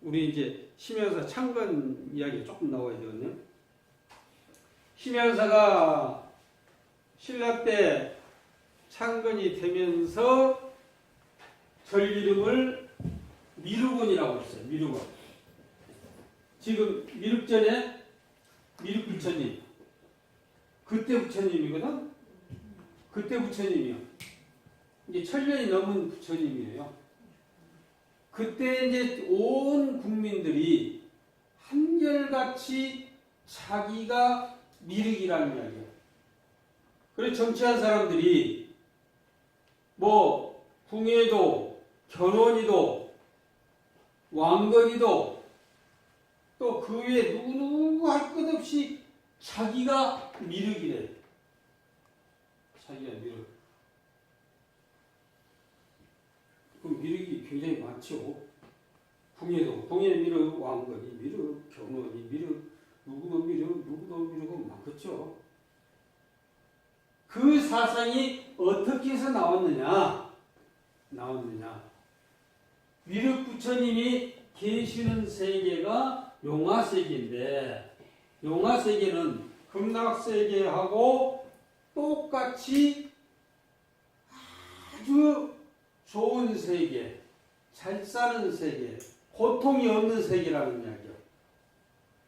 우리 이제 심양사 창건 이야기 조금 나와야 되거든요. 심양사가 신라 때 창건이 되면서 절 이름을 미륵원이라고 했어요. 미륵원. 지금 미륵전에 미륵부처님. 그때 부처님이거든. 그때 부처님이요. 이제 1000년이 넘은 부처님이에요. 그때 이제 온 국민들이 한결같이 자기가 미륵이라는 이야기예요. 그래서 정치한 사람들이 뭐 궁예도, 견훤이도, 왕건이도 또 그 외에 누구누구 할 것 없이 자기가 미륵이래. 자기가 미륵. 그 미륵이 굉장히 많죠. 궁예도, 궁예 미륵, 왕건이 미륵, 견훤이 미륵, 누구도 미륵, 누구도 미륵은 많겠죠. 그 사상이 어떻게 해서 나왔느냐? 미륵 부처님이 계시는 세계가 용화세계인데, 용화세계는 극락세계하고 똑같이 아주 좋은 세계, 잘 사는 세계, 고통이 없는 세계라는 이야기요.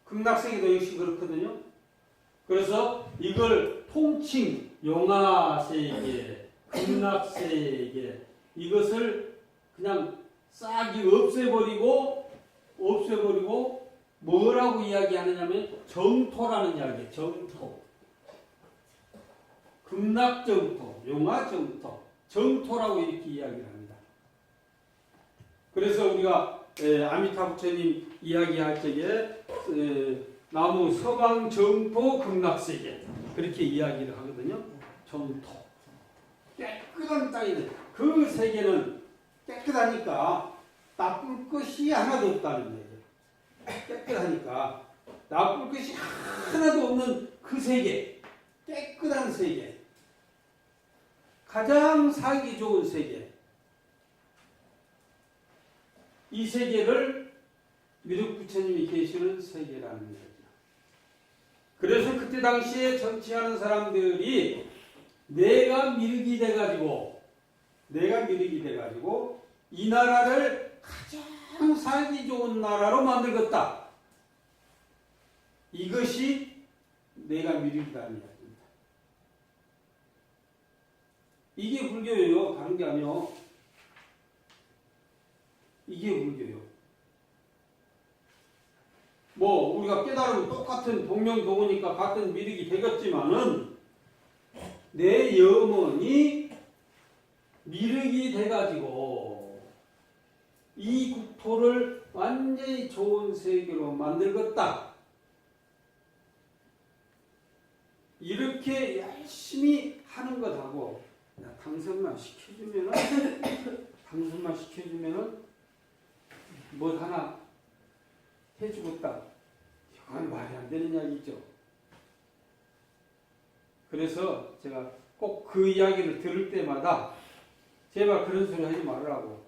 극락세계도 역시 그렇거든요. 그래서 이걸 통칭 용화세계, 극락세계, 이것을 그냥 싹이 없애버리고 뭐라고 이야기하느냐면 정토라는 이야기예요. 정토. 극락정토, 용화정토, 정토라고 이렇게 이야기를 합니다. 그래서 우리가 아미타 부처님 이야기할 적에 나무 서방 정토 극락세계 그렇게 이야기를 하거든요. 정토. 깨끗한 땅이데 그 세계는 깨끗하니까 나쁠 것이 하나도 없다는 얘기예요. 깨끗하니까 나쁠 것이 하나도 없는 그 세계, 깨끗한 세계, 가장 살기 좋은 세계, 이 세계를 미륵 부처님이 계시는 세계라는 얘기죠. 그래서 그때 당시에 정치하는 사람들이 내가 미륵이 돼가지고 이 나라를 가장 살기 좋은 나라로 만들겠다. 이것이 내가 미륵이라는 이야기입니다. 이게 불교예요. 다른 게 아니요. 이게 불교예요. 뭐 우리가 깨달으면 똑같은 동명동우니까 같은 미륵이 되겠지만은 내 염원이 미륵이 돼가지고 이 국토를 완전히 좋은 세계로 만들겠다. 이렇게 열심히 하는 것하고 당선만 시켜주면은 뭘 하나 해주겠다. 이건 말이 안 되는 이야기죠. 그래서 제가 꼭 그 이야기를 들을 때마다 제발 그런 소리 하지 말라고.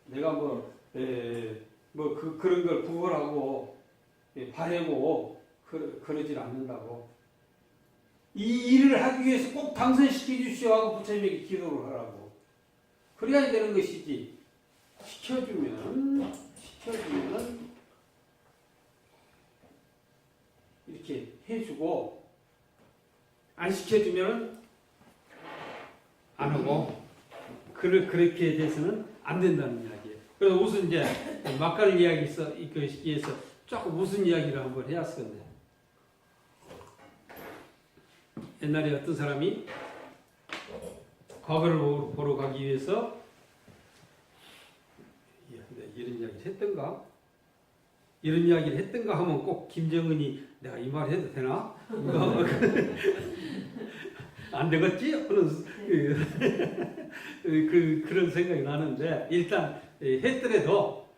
내가 그런 걸 구걸하고 바라고 그러질 않는다고. 이 일을 하기 위해서 꼭 당선시켜 주시오 하고 부처님에게 기도를 하라고. 그래야 되는 것이지. 시켜주면 이렇게 해주고 안 시켜주면 안 하고 그렇게 돼서는 안 된다는 이야기예요. 그래서 무슨 이제 막갈 이야기 있어 조금 무슨 이야기를 한번 해왔었네. 옛날에 어떤 사람이 과거를 보러 가기 위해서 이런 이야기를 했던가 하면 꼭 김정은이 내가 이 말 해도 되나? 안 되겠지? 그런 생각이 나는데 일단 했더라도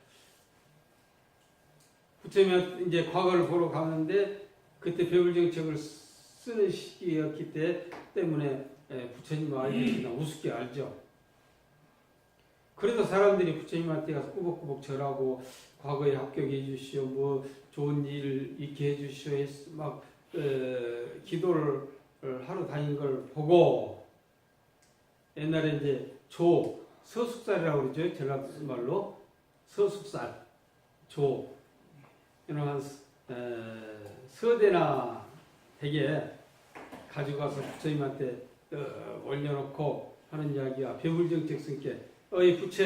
부처님 이제 과거를 보러 가는데 그때 배울정책을 쓰는 시기였기 때문에 부처님 알기 그냥 우습게 알죠. 그래도 사람들이 부처님한테 가서 꾸벅꾸벅 절하고 과거에 합격해 주시오, 뭐 좋은 일 있게 해 주시오 해서 막 기도를 하러 다닌 걸 보고 옛날에 이제 서숙살이라고 그러죠. 전라도 말로 서숙살, 이런 서대나 되게 가져가서 부처님한테 올려놓고 하는 이야기가 배불정책 승께 어이 부처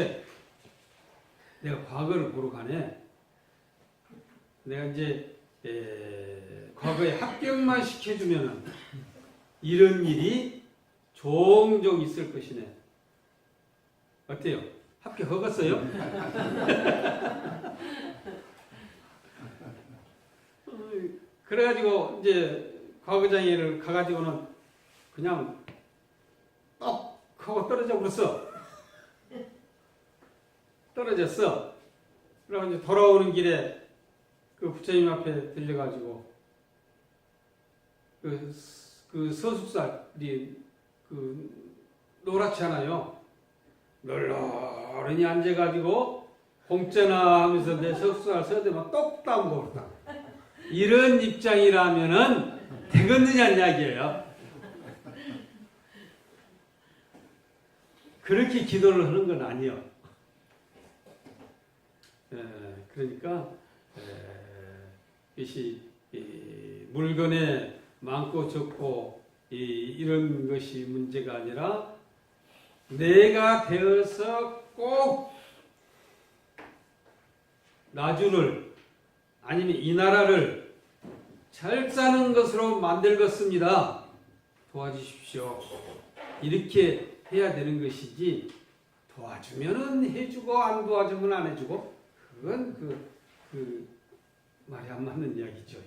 내가 과거를 보러 가네. 내가 이제 과거에 합격만 시켜주면은 이런 일이 종종 있을 것이네. 어때요? 합격하겠어요? 그래가지고 이제 과거장애를 가가지고는 그냥 떡 하고 떨어져 버렸어. 떨어졌어. 그래서 이제 돌아오는 길에 그 부처님 앞에 들려가지고 그 서숙살이 그 노랗잖아요. 널널하니 앉아가지고 공짜나 하면서 내 서숙살 써대면 똑 따먹었다. 이런 입장이라면은 되겠느냐는 이야기예요. 그렇게 기도를 하는 건 아니에요. 그러니까 이것이 물건에 많고 적고 이런 것이 문제가 아니라 내가 되어서 꼭 나주를 아니면 이 나라를 잘 사는 것으로 만들겠습니다. 도와주십시오. 이렇게 해야 되는 것이지 도와주면은 해주고 안 도와주면 안 해주고 그건 그 말이 안 맞는 이야기죠.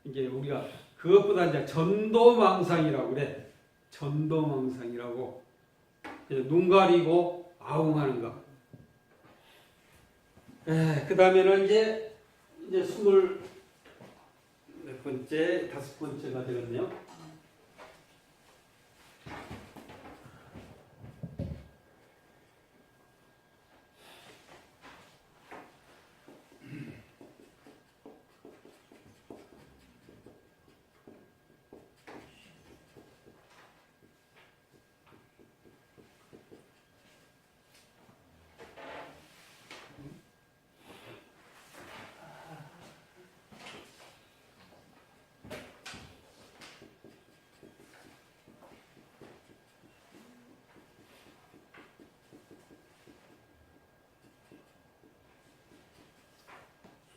이게 우리가 그것보다 이제 전도망상이라고 그래. 전도망상이라고 눈 가리고 아웅하는 거. 그 다음에는 이제 20몇 번째, 5번째가 되겠네요.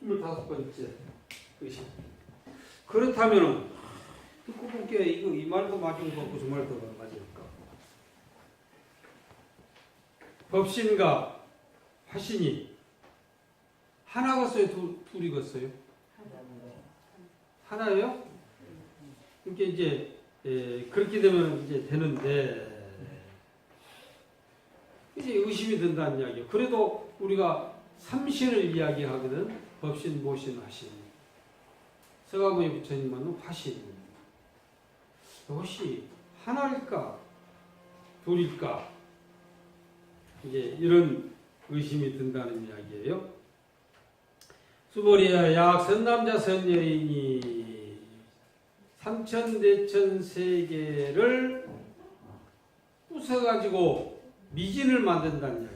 스물다섯 번째 것이 그렇다면은 듣고 볼게 이거 이 말도 맞은 거고 저 말도 맞을까? 법신과 화신이 하나겠어요? 둘이겠어요? 하나예요? 그러니까 이제 그렇게 되면 이제 되는데 이제 의심이 든다는 이야기예요. 그래도 우리가 삼신을 이야기하거든. 법신, 모신, 화신. 서가모니 부처님은 화신. 이것이 하나일까? 둘일까? 이제 이런 의심이 든다는 이야기예요. 수보리야 약 선남자 선여인이 삼천대천 세계를 부숴가지고 미진을 만든다는 이야기예요.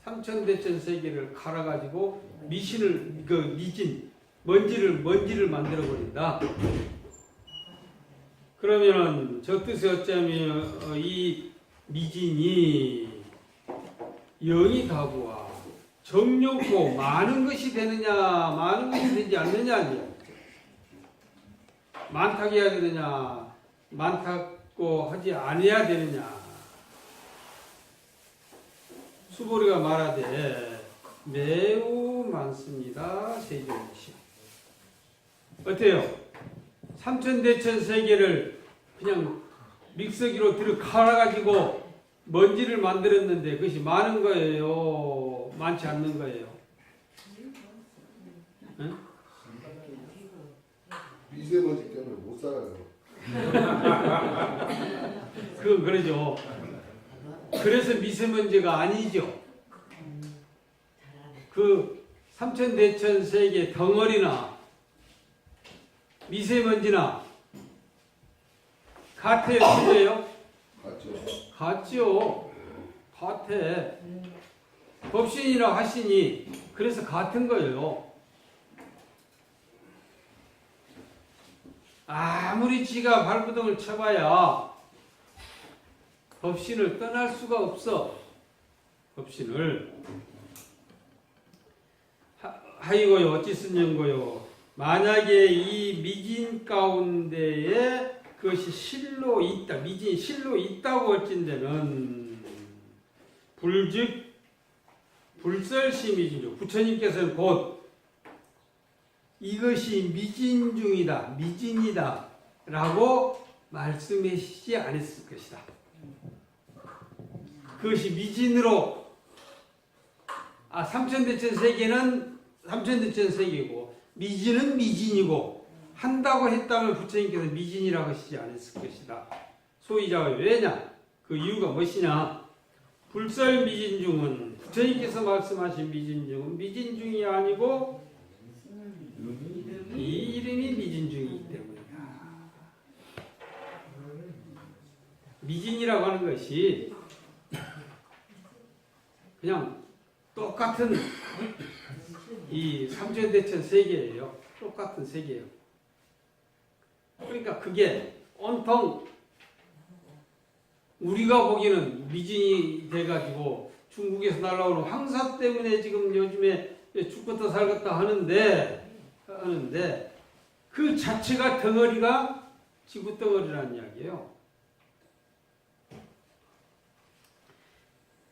삼천대천 세계를 갈아가지고 미신을 미진 먼지를 만들어 버린다. 그러면은 저 뜻이 어쩌면 이 미진이 영이 다부와 정욕고 많은 것이 되느냐 많은 것이 되지 않느냐 많다고 해야 되느냐 많다고 하지 아니해야 되느냐. 수보리가 말하되 매우 많습니다. 세계이시. 어때요? 삼천대천 세계를 그냥 믹서기로 들어 갈아가지고 먼지를 만들었는데 그것이 많은 거예요? 많지 않는 거예요? 응? 미세먼지 때문에 못 살아요. 그러죠. 그래서 미세먼지가 아니죠. 그 삼천대천 세계 덩어리나 미세먼지나 같아요, 틀려요? 맞죠? 같죠. 같아. 법신이나 화신이 그래서 같은 거예요. 아무리 지가 발부둥을 쳐봐야 법신을 떠날 수가 없어. 법신을. 하이고요 어찌 쓴연고요. 만약에 이 미진 가운데에 그것이 실로 있다, 미진이 실로 있다고 할진대는 불즉 불설시 미진중, 부처님께서는 곧 이것이 미진 중이다, 미진이다 라고 말씀하시지 않았을 것이다. 그것이 미진으로 삼천대천 세계는 삼천대천 세계고 미진은 미진이고 한다고 했다면 부처님께서 미진이라고 하시지 않았을 것이다. 소위자가 왜냐? 그 이유가 무엇이냐? 불설 미진중은 부처님께서 말씀하신 미진중은 미진중이 아니고 이 이름이 미진중이기 때문이다. 미진이라고 하는 것이 그냥 똑같은 이 삼천대천 세계예요. 똑같은 세계예요. 그러니까 그게 온통 우리가 보기에는 미진이 돼가지고 중국에서 날아오는 황사 때문에 지금 요즘에 죽겠다 살겠다 하는데 그 자체가 덩어리가 지구 덩어리라는 이야기예요.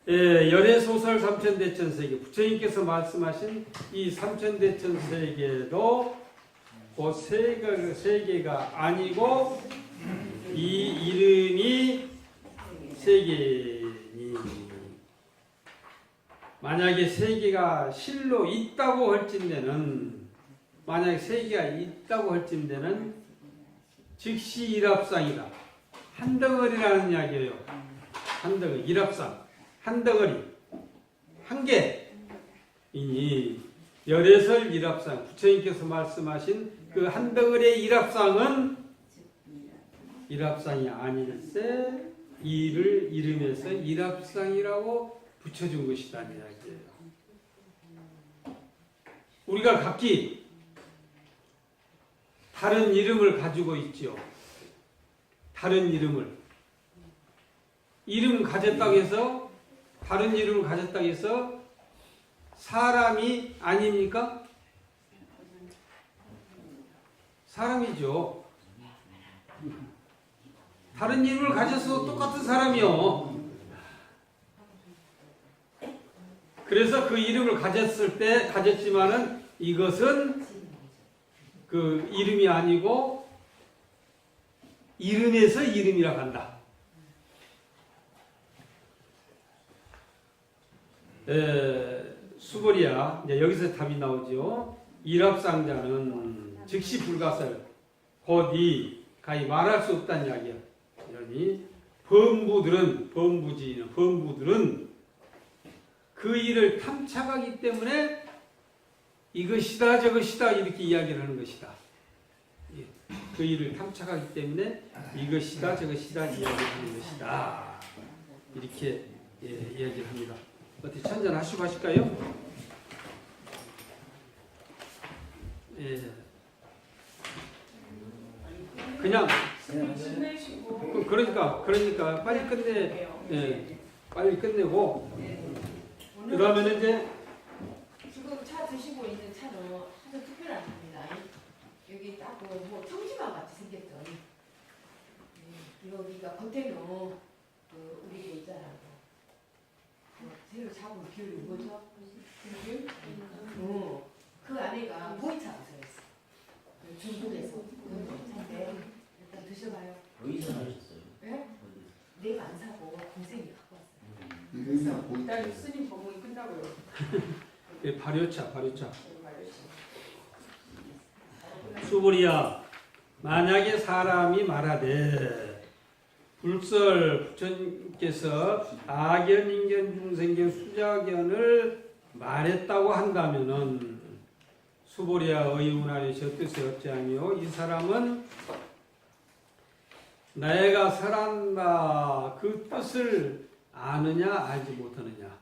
열애소설 삼천대천 세계, 부처님께서 말씀하신 이 삼천대천 세계도 그 세계가 아니고 이 이름이 세계니, 만약에 세계가 실로 있다고 할진대는, 만약에 세계가 있다고 할진대는 즉시 일합상이다. 한 덩어리라는 이야기예요. 한 덩어리, 일합상. 한 덩어리, 한 개이니 열애설 일합상, 부처님께서 말씀하신 그 한 덩어리의 일합상은 일합상이 아닐세 이를 이름에서 일합상이라고 붙여준 것이다 이야기예요. 우리가 각기 다른 이름을 가지고 있죠. 다른 이름 가졌다고 해서 다른 이름을 가졌다고 해서 사람이 아닙니까? 사람이죠. 다른 이름을 가졌어도 똑같은 사람이요. 그래서 그 이름을 가졌지만은 이것은 그 이름이 아니고 이름에서 이름이라고 한다. 수보리야, 이제 여기서 답이 나오죠. 일합상자는 즉시 불가설, 곧이 가히 말할 수 없다는 이야기야. 그러니 범부들은 그 일을 탐착하기 때문에 이것이다 저것이다 이렇게 이야기를 하는 것이다. 그 일을 탐착하기 때문에 이것이다 저것이다 이야기를 하는 것이다. 이렇게 이야기를 합니다. 어떻게 찬전하시고 하실까요? 그냥 그러니까 빨리 빨리 끝내고 그러면 이제 지금 차 드시고 있는 차는 아주 특별한 차입니다. 여기 딱 뭐 청심화 같이 생겼죠. 여기가 겉에는 그 우리 게 있잖아요. 새로 잡은 귤이 뭐죠? 그 안에가 보이차가 들어있어. 중국에서 그 차인데 일단 드셔봐요. 어디서 사셨어요? 네? 내가 안 사고 동생이 갖고 왔어요. 이름이 일단 스님 법문이 끝나고요. 발효차. 수보리야, 만약에 사람이 말하되 불설 부처님께서 악연, 인견, 중생견, 수자견을 말했다고 한다면은 수보리야 의문하니 저 뜻이 어찌하며 이 사람은 내가 설한 바 그 뜻을 아느냐 알지 못하느냐.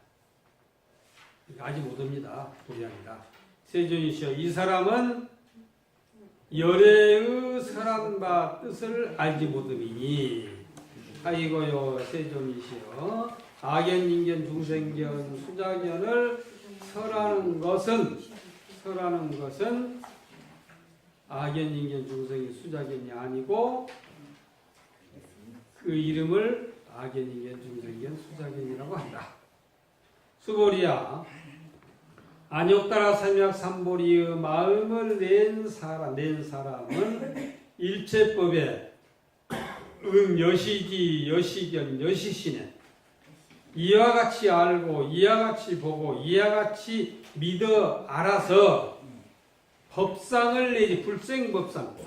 알지 못합니다. 도리합니다. 세존이시여, 이 사람은 열애의 설한 바 뜻을 알지 못함이니 아이고요 세존이시여, 악연, 인견, 중생견, 수자견을 설하는 것은 악연, 인견, 중생견, 수자견이 아니고 이름을 아견이견, 중성견, 수사견이라고 한다. 수보리야, 안욕따라 삼약 삼보리의 마음을 낸 사람은 일체법에 여시지, 여시견, 여시시네. 이와 같이 알고, 이와 같이 보고, 이와 같이 믿어 알아서 법상을 내지, 불생법상.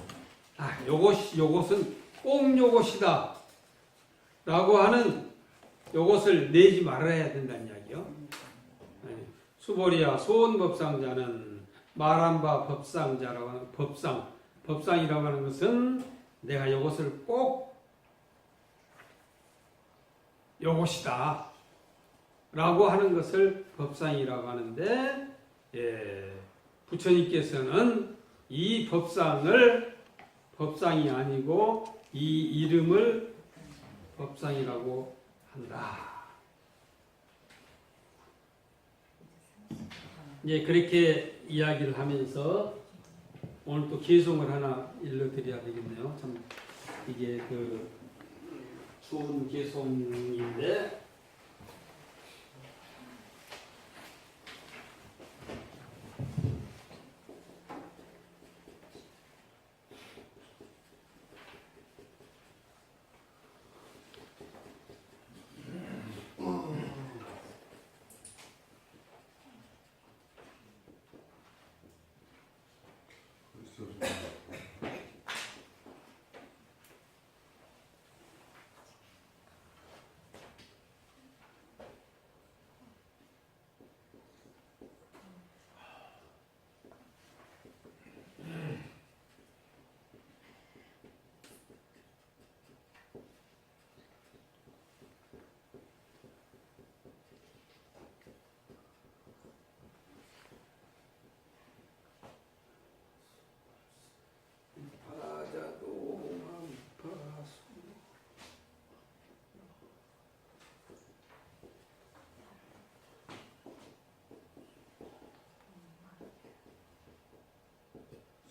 요것은 꼭 요것이다. 라고 하는 요것을 내지 말아야 된다는 이야기요. 수보리야, 소원법상자는 말한 바 법상자라고 하는 법상이라고 하는 것은 내가 요것을 꼭 요것이다. 라고 하는 것을 법상이라고 하는데, 부처님께서는 이 법상이 아니고 이 이름을 법상이라고 한다. 그렇게 이야기를 하면서 오늘 또 개송을 하나 일러드려야 되겠네요. 참 이게 좋은 개송인데,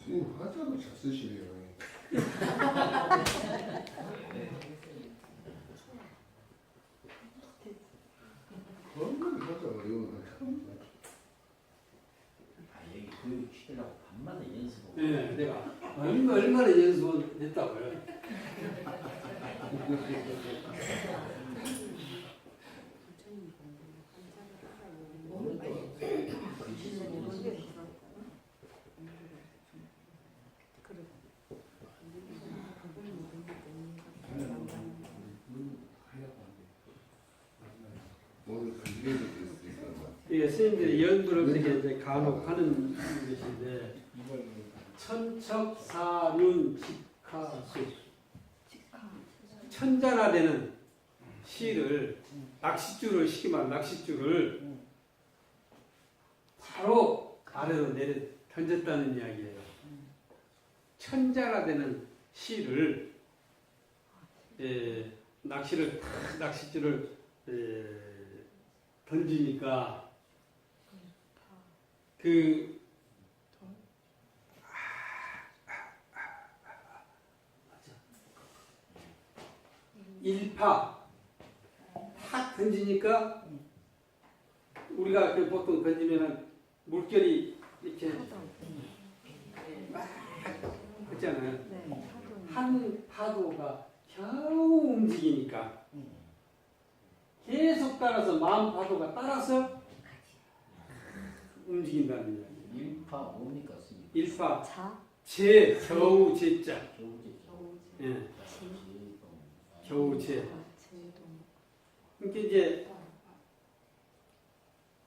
스님 화자도 잘 쓰시네요. 얼마나 화자 어려운 여기 교육 시키려고 밤마다 연습하고. 네, 내가 얼마나 연습을 했다고요. 이게 스님들이 연구를 어떻게 이제 간혹 하는 것인데, 천척사륜 직하수, 천자라되는 시를, 낚싯줄을 시키면 낚싯줄을 바로 아래로 내려 던졌다는 이야기예요. 천자라되는 시를, 낚싯줄을 던지니까 일파 탁 던지니까 우리가 보통 던지면은 물결이 이렇게 막 있잖아요. 한 파도가 겨우 움직이니까 계속 따라서 마음 파도가 따라서 움직인다는 이야기. 일파 뭡니까? 일파 자, 겨우 제자. 예. 겨우 제. 그러니까 이제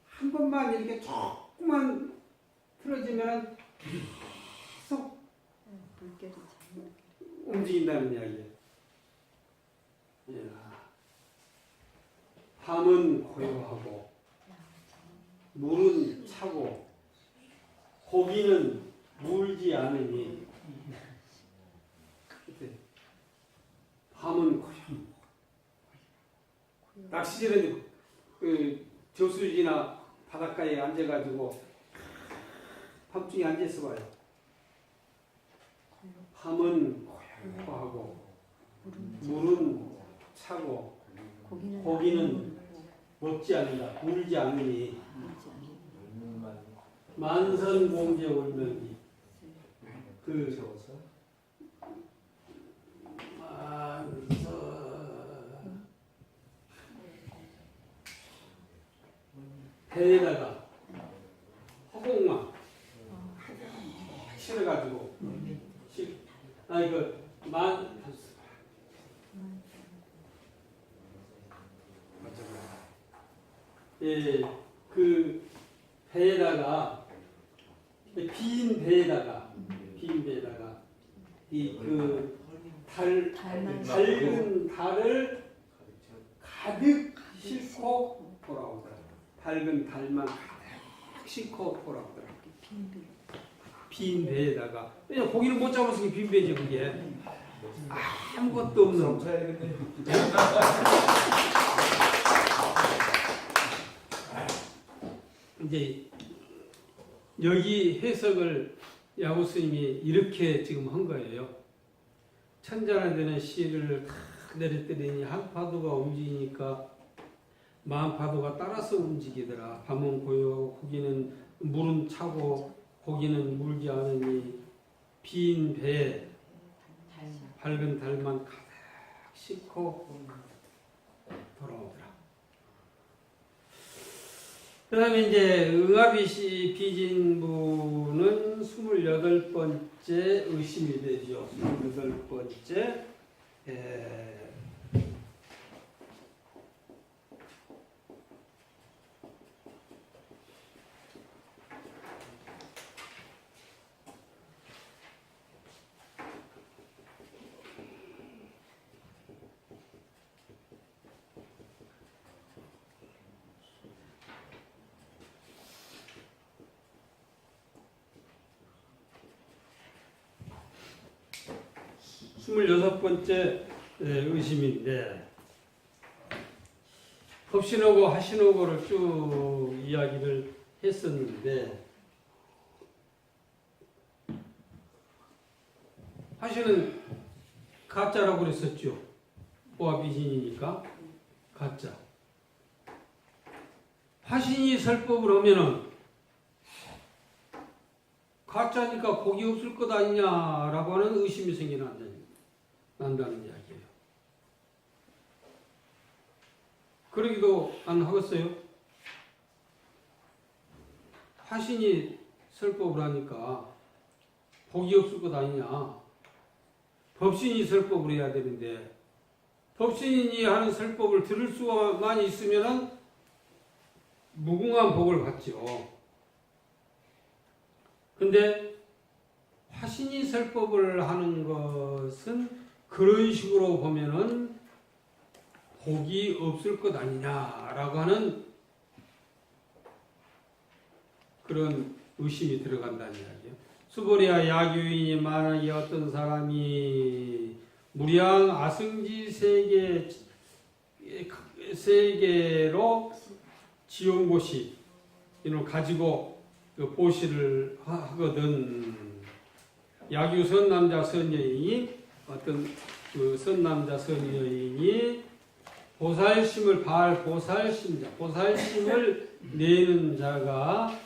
한 번만 이렇게 조금만 틀어지면 계속 물결이 움직인다는 이야기예요. 예. 밤은 고요하고 물은 차고 고기는 물지 않으니 밤은 고요. 낚시질은 저수지나 바닷가에 앉아가지고 밤중에 앉아서 봐요. 밤은 고요하고 물은 차고 고기는 먹지 않는다. 물지 않으니 만선공제 울면이 그 적어서 배에다가 허공만 실어가지고 예, 그 배에다가 빈 배에다가 이 그 밝은 달을 가득 싣고 돌아오더라. 밝은 달만 가득 싣고 돌아오더라. 빈 배에다가 왜냐 고기를 못 잡았으니 빈 배지 그게 아무것도 없는 점차야겠네. 이제 여기 해석을 야구 스님이 이렇게 지금 한 거예요. 천자나 되는 씨를 탁 내렸더니 한 파도가 움직이니까 만 파도가 따라서 움직이더라. 밤은 고요 고기는 물은 차고 고기는 물지 않으니 빈 배에 밝은 달만 가득 싣고 돌아오더라. 그 다음에 이제 응아비 씨 비진부는 28번째 의심이 되죠. 28번째. 26번째 의심인데 법신호고 하신호고를 쭉 이야기를 했었는데 하신은 가짜라고 그랬었죠. 보아비진이니까 가짜. 화신이 설법을 하면은 가짜니까 복이 없을 것 아니냐라고 하는 의심이 난다는 이야기예요. 그러기도 안 하겠어요? 화신이 설법을 하니까 복이 없을 것 아니냐. 법신이 설법을 해야 되는데 법신이 하는 설법을 들을 수만 있으면 무궁한 복을 받죠. 근데 화신이 설법을 하는 것은 그런 식으로 보면은 복이 없을 것 아니냐라고 하는 그런 의심이 들어간다는 이야기예요. 수보리아 야교인이 만약에 어떤 사람이 무량 아승지 세계로 지용고시 이걸 가지고 보시를 하거든. 야규 선남자 선여인이 어떤 그 선남자 선여인이 보살심을 보살심자 보살심을 내는 자가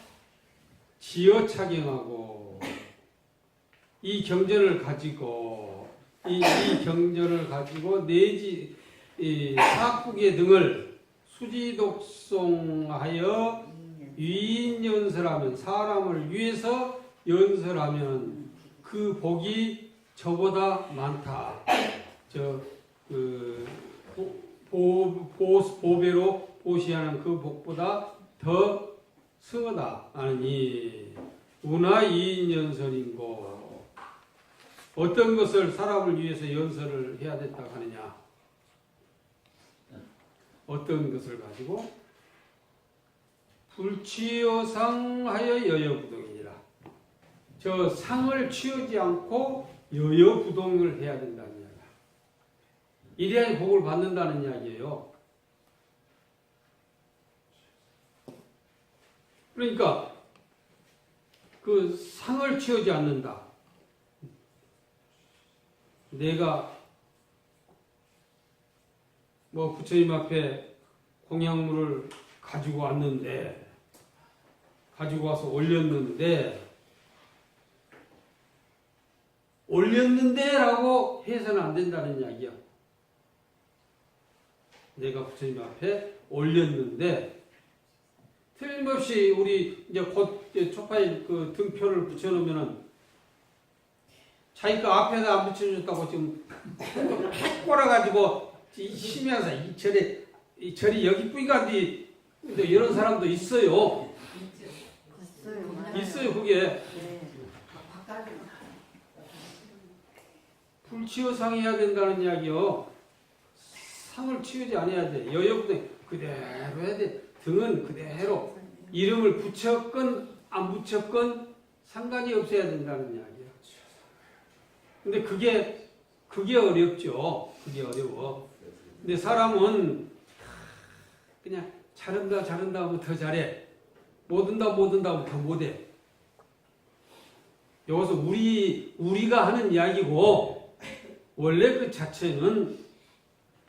지어 착용하고 이 경전을 가지고 이 경전을 가지고 내지 사국의 등을 수지독송하여 위인연설하면 사람을 위해서 연설하면 그 복이 저보다 많다. 보배로 보시하는 그 복보다 더 승하다 하니 운하이인연설인고 어떤 것을 사람을 위해서 연설을 해야 된다고 하느냐? 어떤 것을 가지고 불취여상하여 여여부동이니라. 저 상을 취하지 않고 여여부동을 해야 된다는 이야기야. 이래야 복을 받는다는 이야기예요. 그러니까 그 상을 취하지 않는다. 내가 뭐 부처님 앞에 공양물을 가지고 왔는데, 가지고 와서 올렸는데라고 해서는 안 된다는 이야기야. 내가 부처님 앞에 올렸는데, 틀림없이 우리 이제 곧 초파일 그 등표를 붙여놓으면은 자기 거 앞에다 안 붙여줬다고 지금 팍 꼬라가지고 쉬면서 이 절이 여기 뿌이가 뒤 이런 사람도 있어요. 있어요, 그게. 불치어상 해야 된다는 이야기요. 상을 치우지 않아야 돼. 여여부등 그대로 해야 돼. 등은 그대로 이름을 붙였건 안 붙였건 상관이 없어야 된다는 이야기야. 근데 그게 어렵죠. 그게 어려워. 근데 사람은 그냥 잘한다 하면 더 잘해. 못한다 하면 더 못해. 여기서 우리가 하는 이야기고, 원래 그 자체는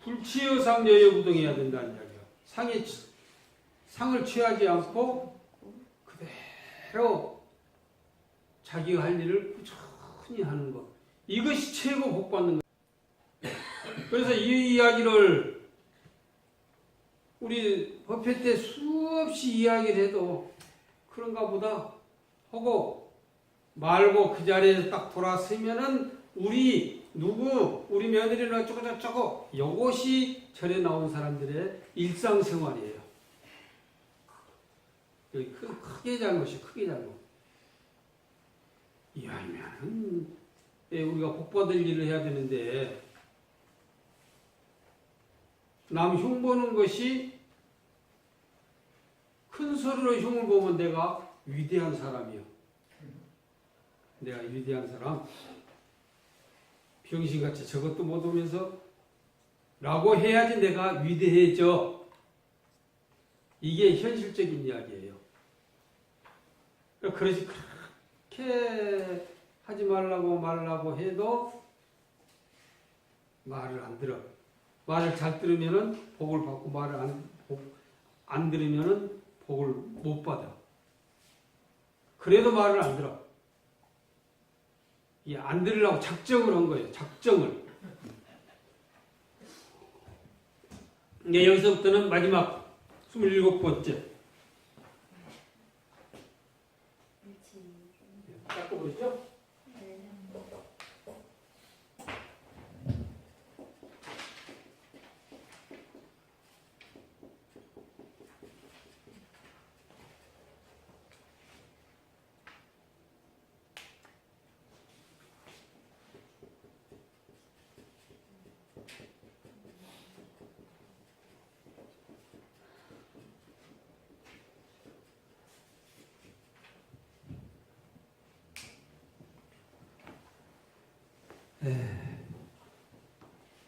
불치여상 여여부동해야 된다는 이야기야. 상을 취하지 않고 그대로 자기가 할 일을 꾸준히 하는 것. 이것이 최고 복 받는 거예요. 그래서 이 이야기를 우리 법회 때 수없이 이야기를 해도 그런가 보다 하고 말고 그 자리에서 딱 돌아서면은 우리 며느리는 어쩌고 이것이 절에 나온 사람들의 일상생활이에요. 크게 잘못이 크게 잘못. 이왕이면 우리가 복받을 일을 해야 되는데 남 흉 보는 것이 큰 소리로 흉을 보면 내가 위대한 사람이요. 내가 위대한 사람. 병신같이 저것도 못 오면서 라고 해야지 내가 위대해져. 이게 현실적인 이야기예요. 그러지 그렇게 하지 말라고 해도 말을 안 들어. 말을 잘 들으면은 복을 받고 말을 안 들으면은 복을 못 받아. 그래도 말을 안 들어. 이 안 들으려고 작정을 한 거예요. 작정을. 네, 여기서부터는 마지막 27번째. 닦고 보시죠.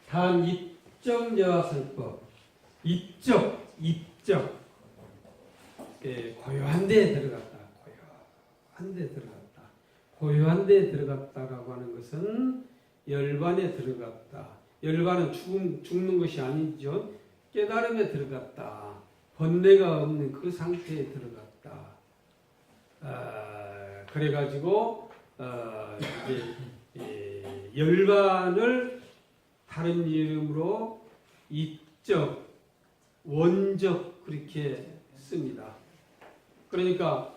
단 입정여설법. 입적. 고요한 데에 들어갔다. 고요한 데에 들어갔다라고 하는 것은 열반에 들어갔다. 열반은 죽는 것이 아니죠. 깨달음에 들어갔다. 번뇌가 없는 그 상태에 들어갔다. 그래가지고 이제 열반을 다른 이름으로 입적, 원적 그렇게 씁니다. 그러니까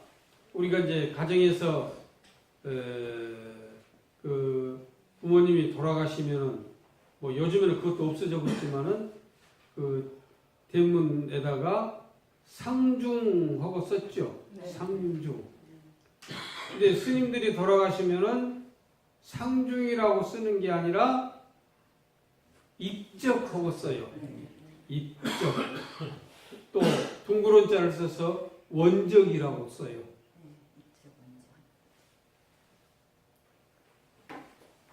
우리가 이제 가정에서 그 부모님이 돌아가시면은 뭐 요즘에는 그것도 없어져 버렸지만은 그 대문에다가 상중하고 썼죠. 네. 상중. 근데 스님들이 돌아가시면은 상중이라고 쓰는 게 아니라 입적하고 써요. 입적. 또 둥그런 자를 써서 원적이라고 써요.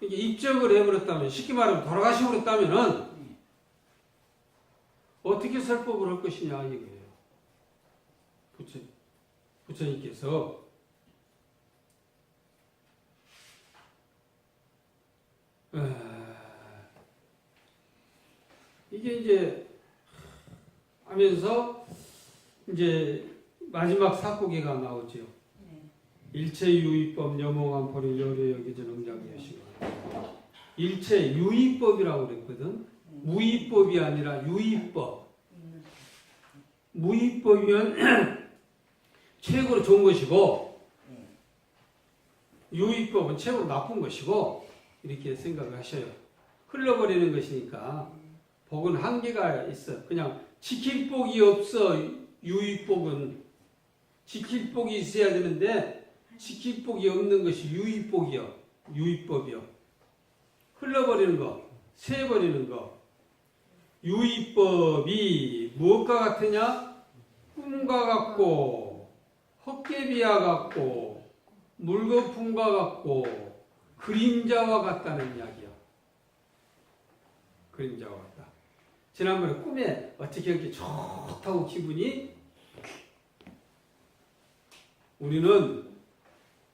이게 입적을 해버렸다면, 쉽게 말하면 돌아가셔버렸다면은 어떻게 설법을 할 것이냐 이거예요. 부처님께서 이게 이제 하면서 이제 마지막 사구계가 나오죠. 일체유의법 여몽한포리 여려여기전 응장여시고 일체유의법이라고 그랬거든. 무의법이 아니라 유의법. 무의법이면 최고로 좋은 것이고 유의법은 최고로 나쁜 것이고 이렇게 생각을 하셔요. 흘러버리는 것이니까 복은 한계가 있어. 그냥 지킬 복이 없어. 유의복은 지킬 복이 있어야 되는데 지킬 복이 없는 것이 유의복이요. 유의법이요. 흘러버리는 거, 새버리는 거. 유의법이 무엇과 같으냐? 꿈과 같고 헛개비와 같고 물거품과 같고 그림자와 같다는 이야기야. 그림자와 같다. 지난번에 꿈에 어떻게 이렇게 좋다고 기분이 우리는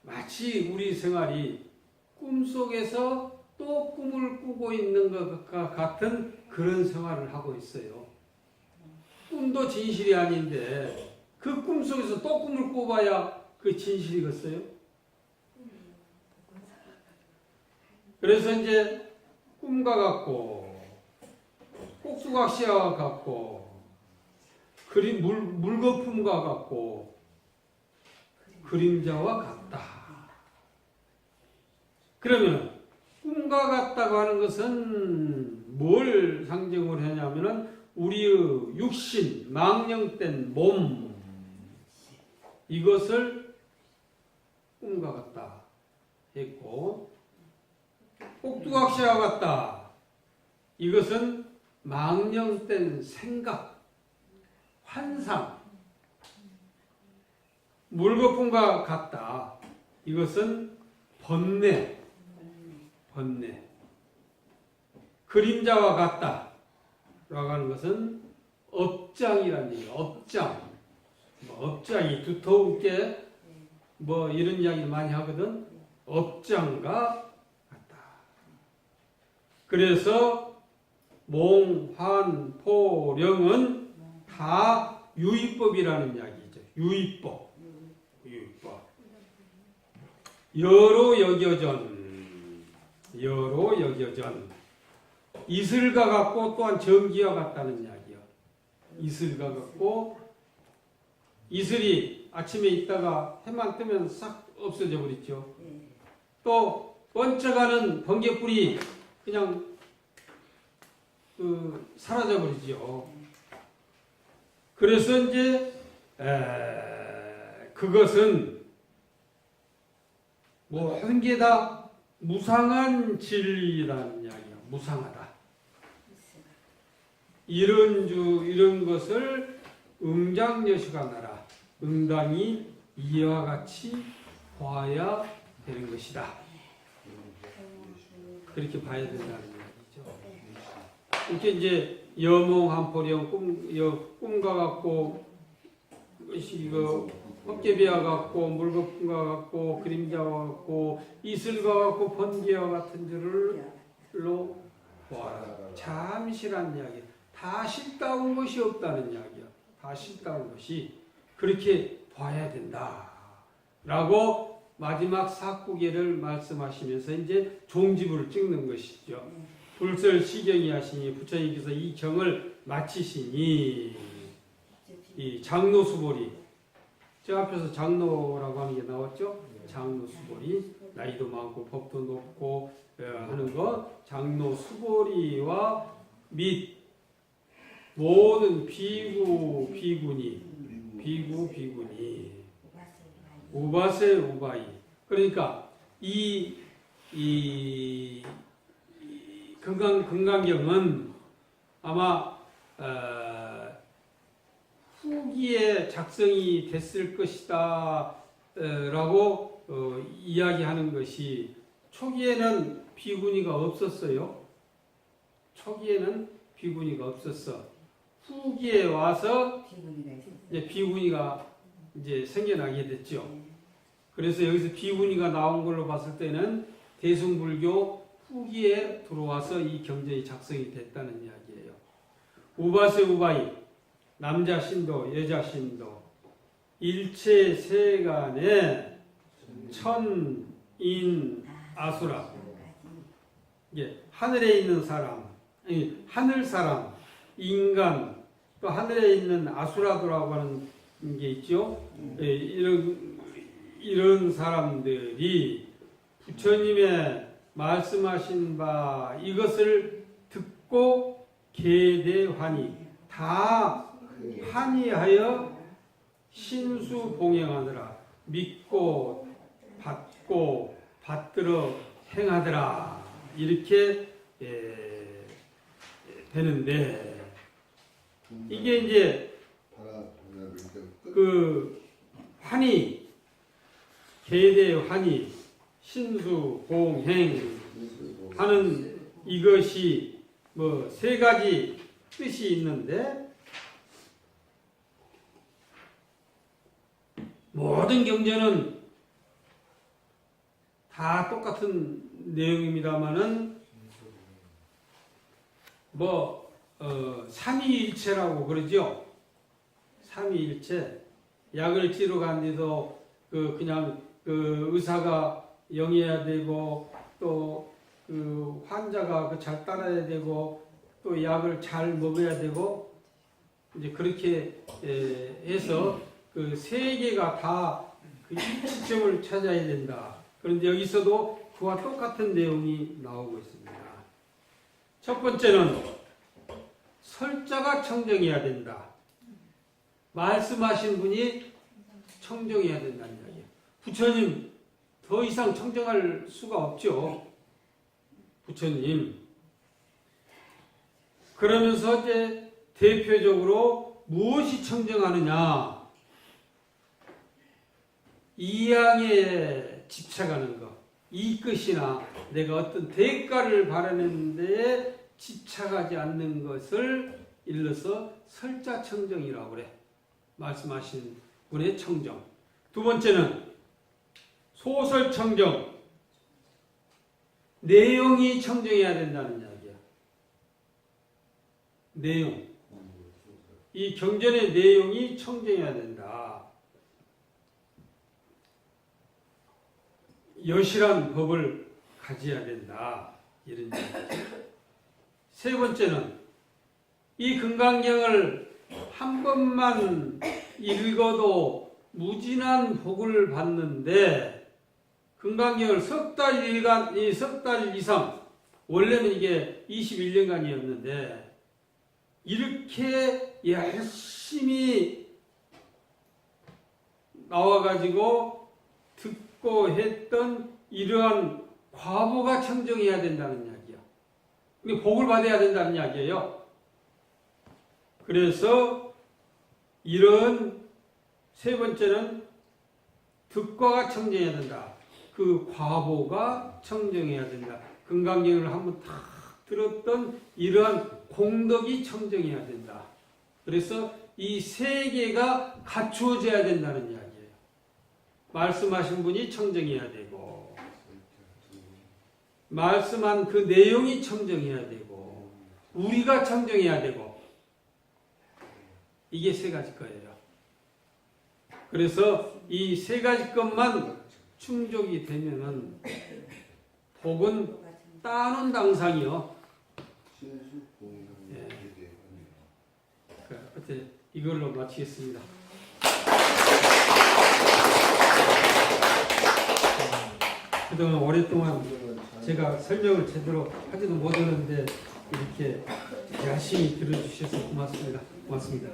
마치 우리 생활이 꿈속에서 또 꿈을 꾸고 있는 것과 같은 그런 생활을 하고 있어요. 꿈도 진실이 아닌데 그 꿈속에서 또 꿈을 꿔봐야 그 진실이겠어요? 그래서 이제 꿈과 같고 꼭두각시와 같고 그림 물거품과 같고 그림자와 같다. 그러면 꿈과 같다고 하는 것은 뭘 상징으로 하냐면은 우리의 육신, 망령된 몸 이것을 꿈과 같다 했고 꼭두각시와 같다. 이것은 망령된 생각, 환상, 물거품과 같다. 이것은 번뇌, 번뇌. 그림자와 같다. 라고 하는 것은 업장이라는 얘기예요. 업장. 업장이 두터운게 이런 이야기를 많이 하거든. 업장과 같다. 그래서 몽, 환, 포, 령은 다 유의법이라는 이야기죠. 유의법. 유의법. 여로 여겨전. 이슬과 같고 또한 전기와 같다는 이야기야. 이슬과 같고 이슬이 아침에 있다가 해만 뜨면 싹 없어져 버리죠. 또 번쩍하는 번개불이 그냥 사라져 버리죠. 그래서 이제 그것은 한 개 다 무상한 진리라는 이야기야. 무상하다. 이런 것을 응장여시가 나라. 응당이 이와 같이 봐야 되는 것이다. 그렇게 봐야 된다는 이야기죠. 이렇게 이제 여몽한포령 꿈과 같고 이거 헛개비와 같고 물거품과 같고 그림자와 같고 이슬과 같고 번개와 같은 줄로 보아라. 잠시란 이야기. 다 실다운 것이 없다는 이야기야. 다 실다운 것이 그렇게 봐야 된다. 라고 마지막 사구계를 말씀하시면서 이제 종지부를 찍는 것이죠. 불설시경이 하시니 부처님께서 이 경을 마치시니 이 장로수보리 저 앞에서 장로라고 하는 게 나왔죠. 장로수보리 나이도 많고 법도 높고 하는 것 장로수보리와 및 모든 비구니 우바세 우바이 그러니까 이 금강경은 아마 후기에 작성이 됐을 것이다 라고 이야기하는 것이 초기에는 비구니가 없었어요. 초기에는 비구니가 없었어. 후기에 와서 이제 비구니가 이제 생겨나게 됐죠. 그래서 여기서 비구니가 나온 걸로 봤을 때는 대승불교 후기에 들어와서 이 경전이 작성이 됐다는 이야기예요. 우바세 우바이 남자 신도, 여자 신도, 일체 세간에 천인 아수라. 예, 하늘에 있는 사람, 아니, 하늘 사람, 인간, 또 하늘에 있는 아수라도라고 하는 게 있죠. 예, 이런 사람들이 부처님의 말씀하신 바 이것을 듣고 계대환희 다 환희하여 신수봉행하느라 믿고 받고 받들어 행하더라 이렇게 되는데 이게 이제 그 환희 계대환희 신수봉행 하는 이것이 뭐 세 가지 뜻이 있는데 모든 경전은 다 똑같은 내용입니다만은 뭐 삼위일체라고 그러죠. 삼위일체. 약을 찌러 갔는데도 그냥 의사가 영해야 되고 또 환자가 잘 따라야 되고 또 약을 잘 먹어야 되고 이제 그렇게 해서 그 세 개가 다 그 일치점을 찾아야 된다. 그런데 여기서도 그와 똑같은 내용이 나오고 있습니다. 첫 번째는 설자가 청정해야 된다. 말씀하신 분이 청정해야 된다는 이야기예요. 부처님 더 이상 청정할 수가 없죠. 부처님. 그러면서 이제 대표적으로 무엇이 청정하느냐? 이양에 집착하는 것. 이 것이나 내가 어떤 대가를 바라는 데에 집착하지 않는 것을 일러서 설자청정이라고 그래. 말씀하신 분의 청정. 두 번째는 소설청정. 내용이 청정해야 된다는 이야기야. 내용. 이 경전의 내용이 청정해야 된다. 여실한 법을 가져야 된다. 이런 얘기죠. 세 번째는 이 금강경을 한 번만 읽어도 무진한 복을 받는데 금강경을 석 달 이상 원래는 이게 21년간이었는데 이렇게 열심히 나와가지고 듣고 했던 이러한 과보가 청정해야 된다는 이야기야. 근데 복을 받아야 된다는 이야기예요. 그래서 이런 세 번째는 득과가 청정해야 된다. 그 과보가 청정해야 된다. 금강경을 한번 탁 들었던 이러한 공덕이 청정해야 된다. 그래서 이 세 개가 갖추어져야 된다는 이야기예요. 말씀하신 분이 청정해야 되고 말씀한 그 내용이 청정해야 되고 우리가 청정해야 되고 이게 세 가지 거예요. 그래서 이 세 가지 것만 충족이 되면은 복은 따는 당상이요. 예. 어때 이걸로 마치겠습니다. 그동안 오랫동안 제가 설명을 제대로 하지도 못했는데 이렇게 열심히 들어주셔서 고맙습니다. 고맙습니다.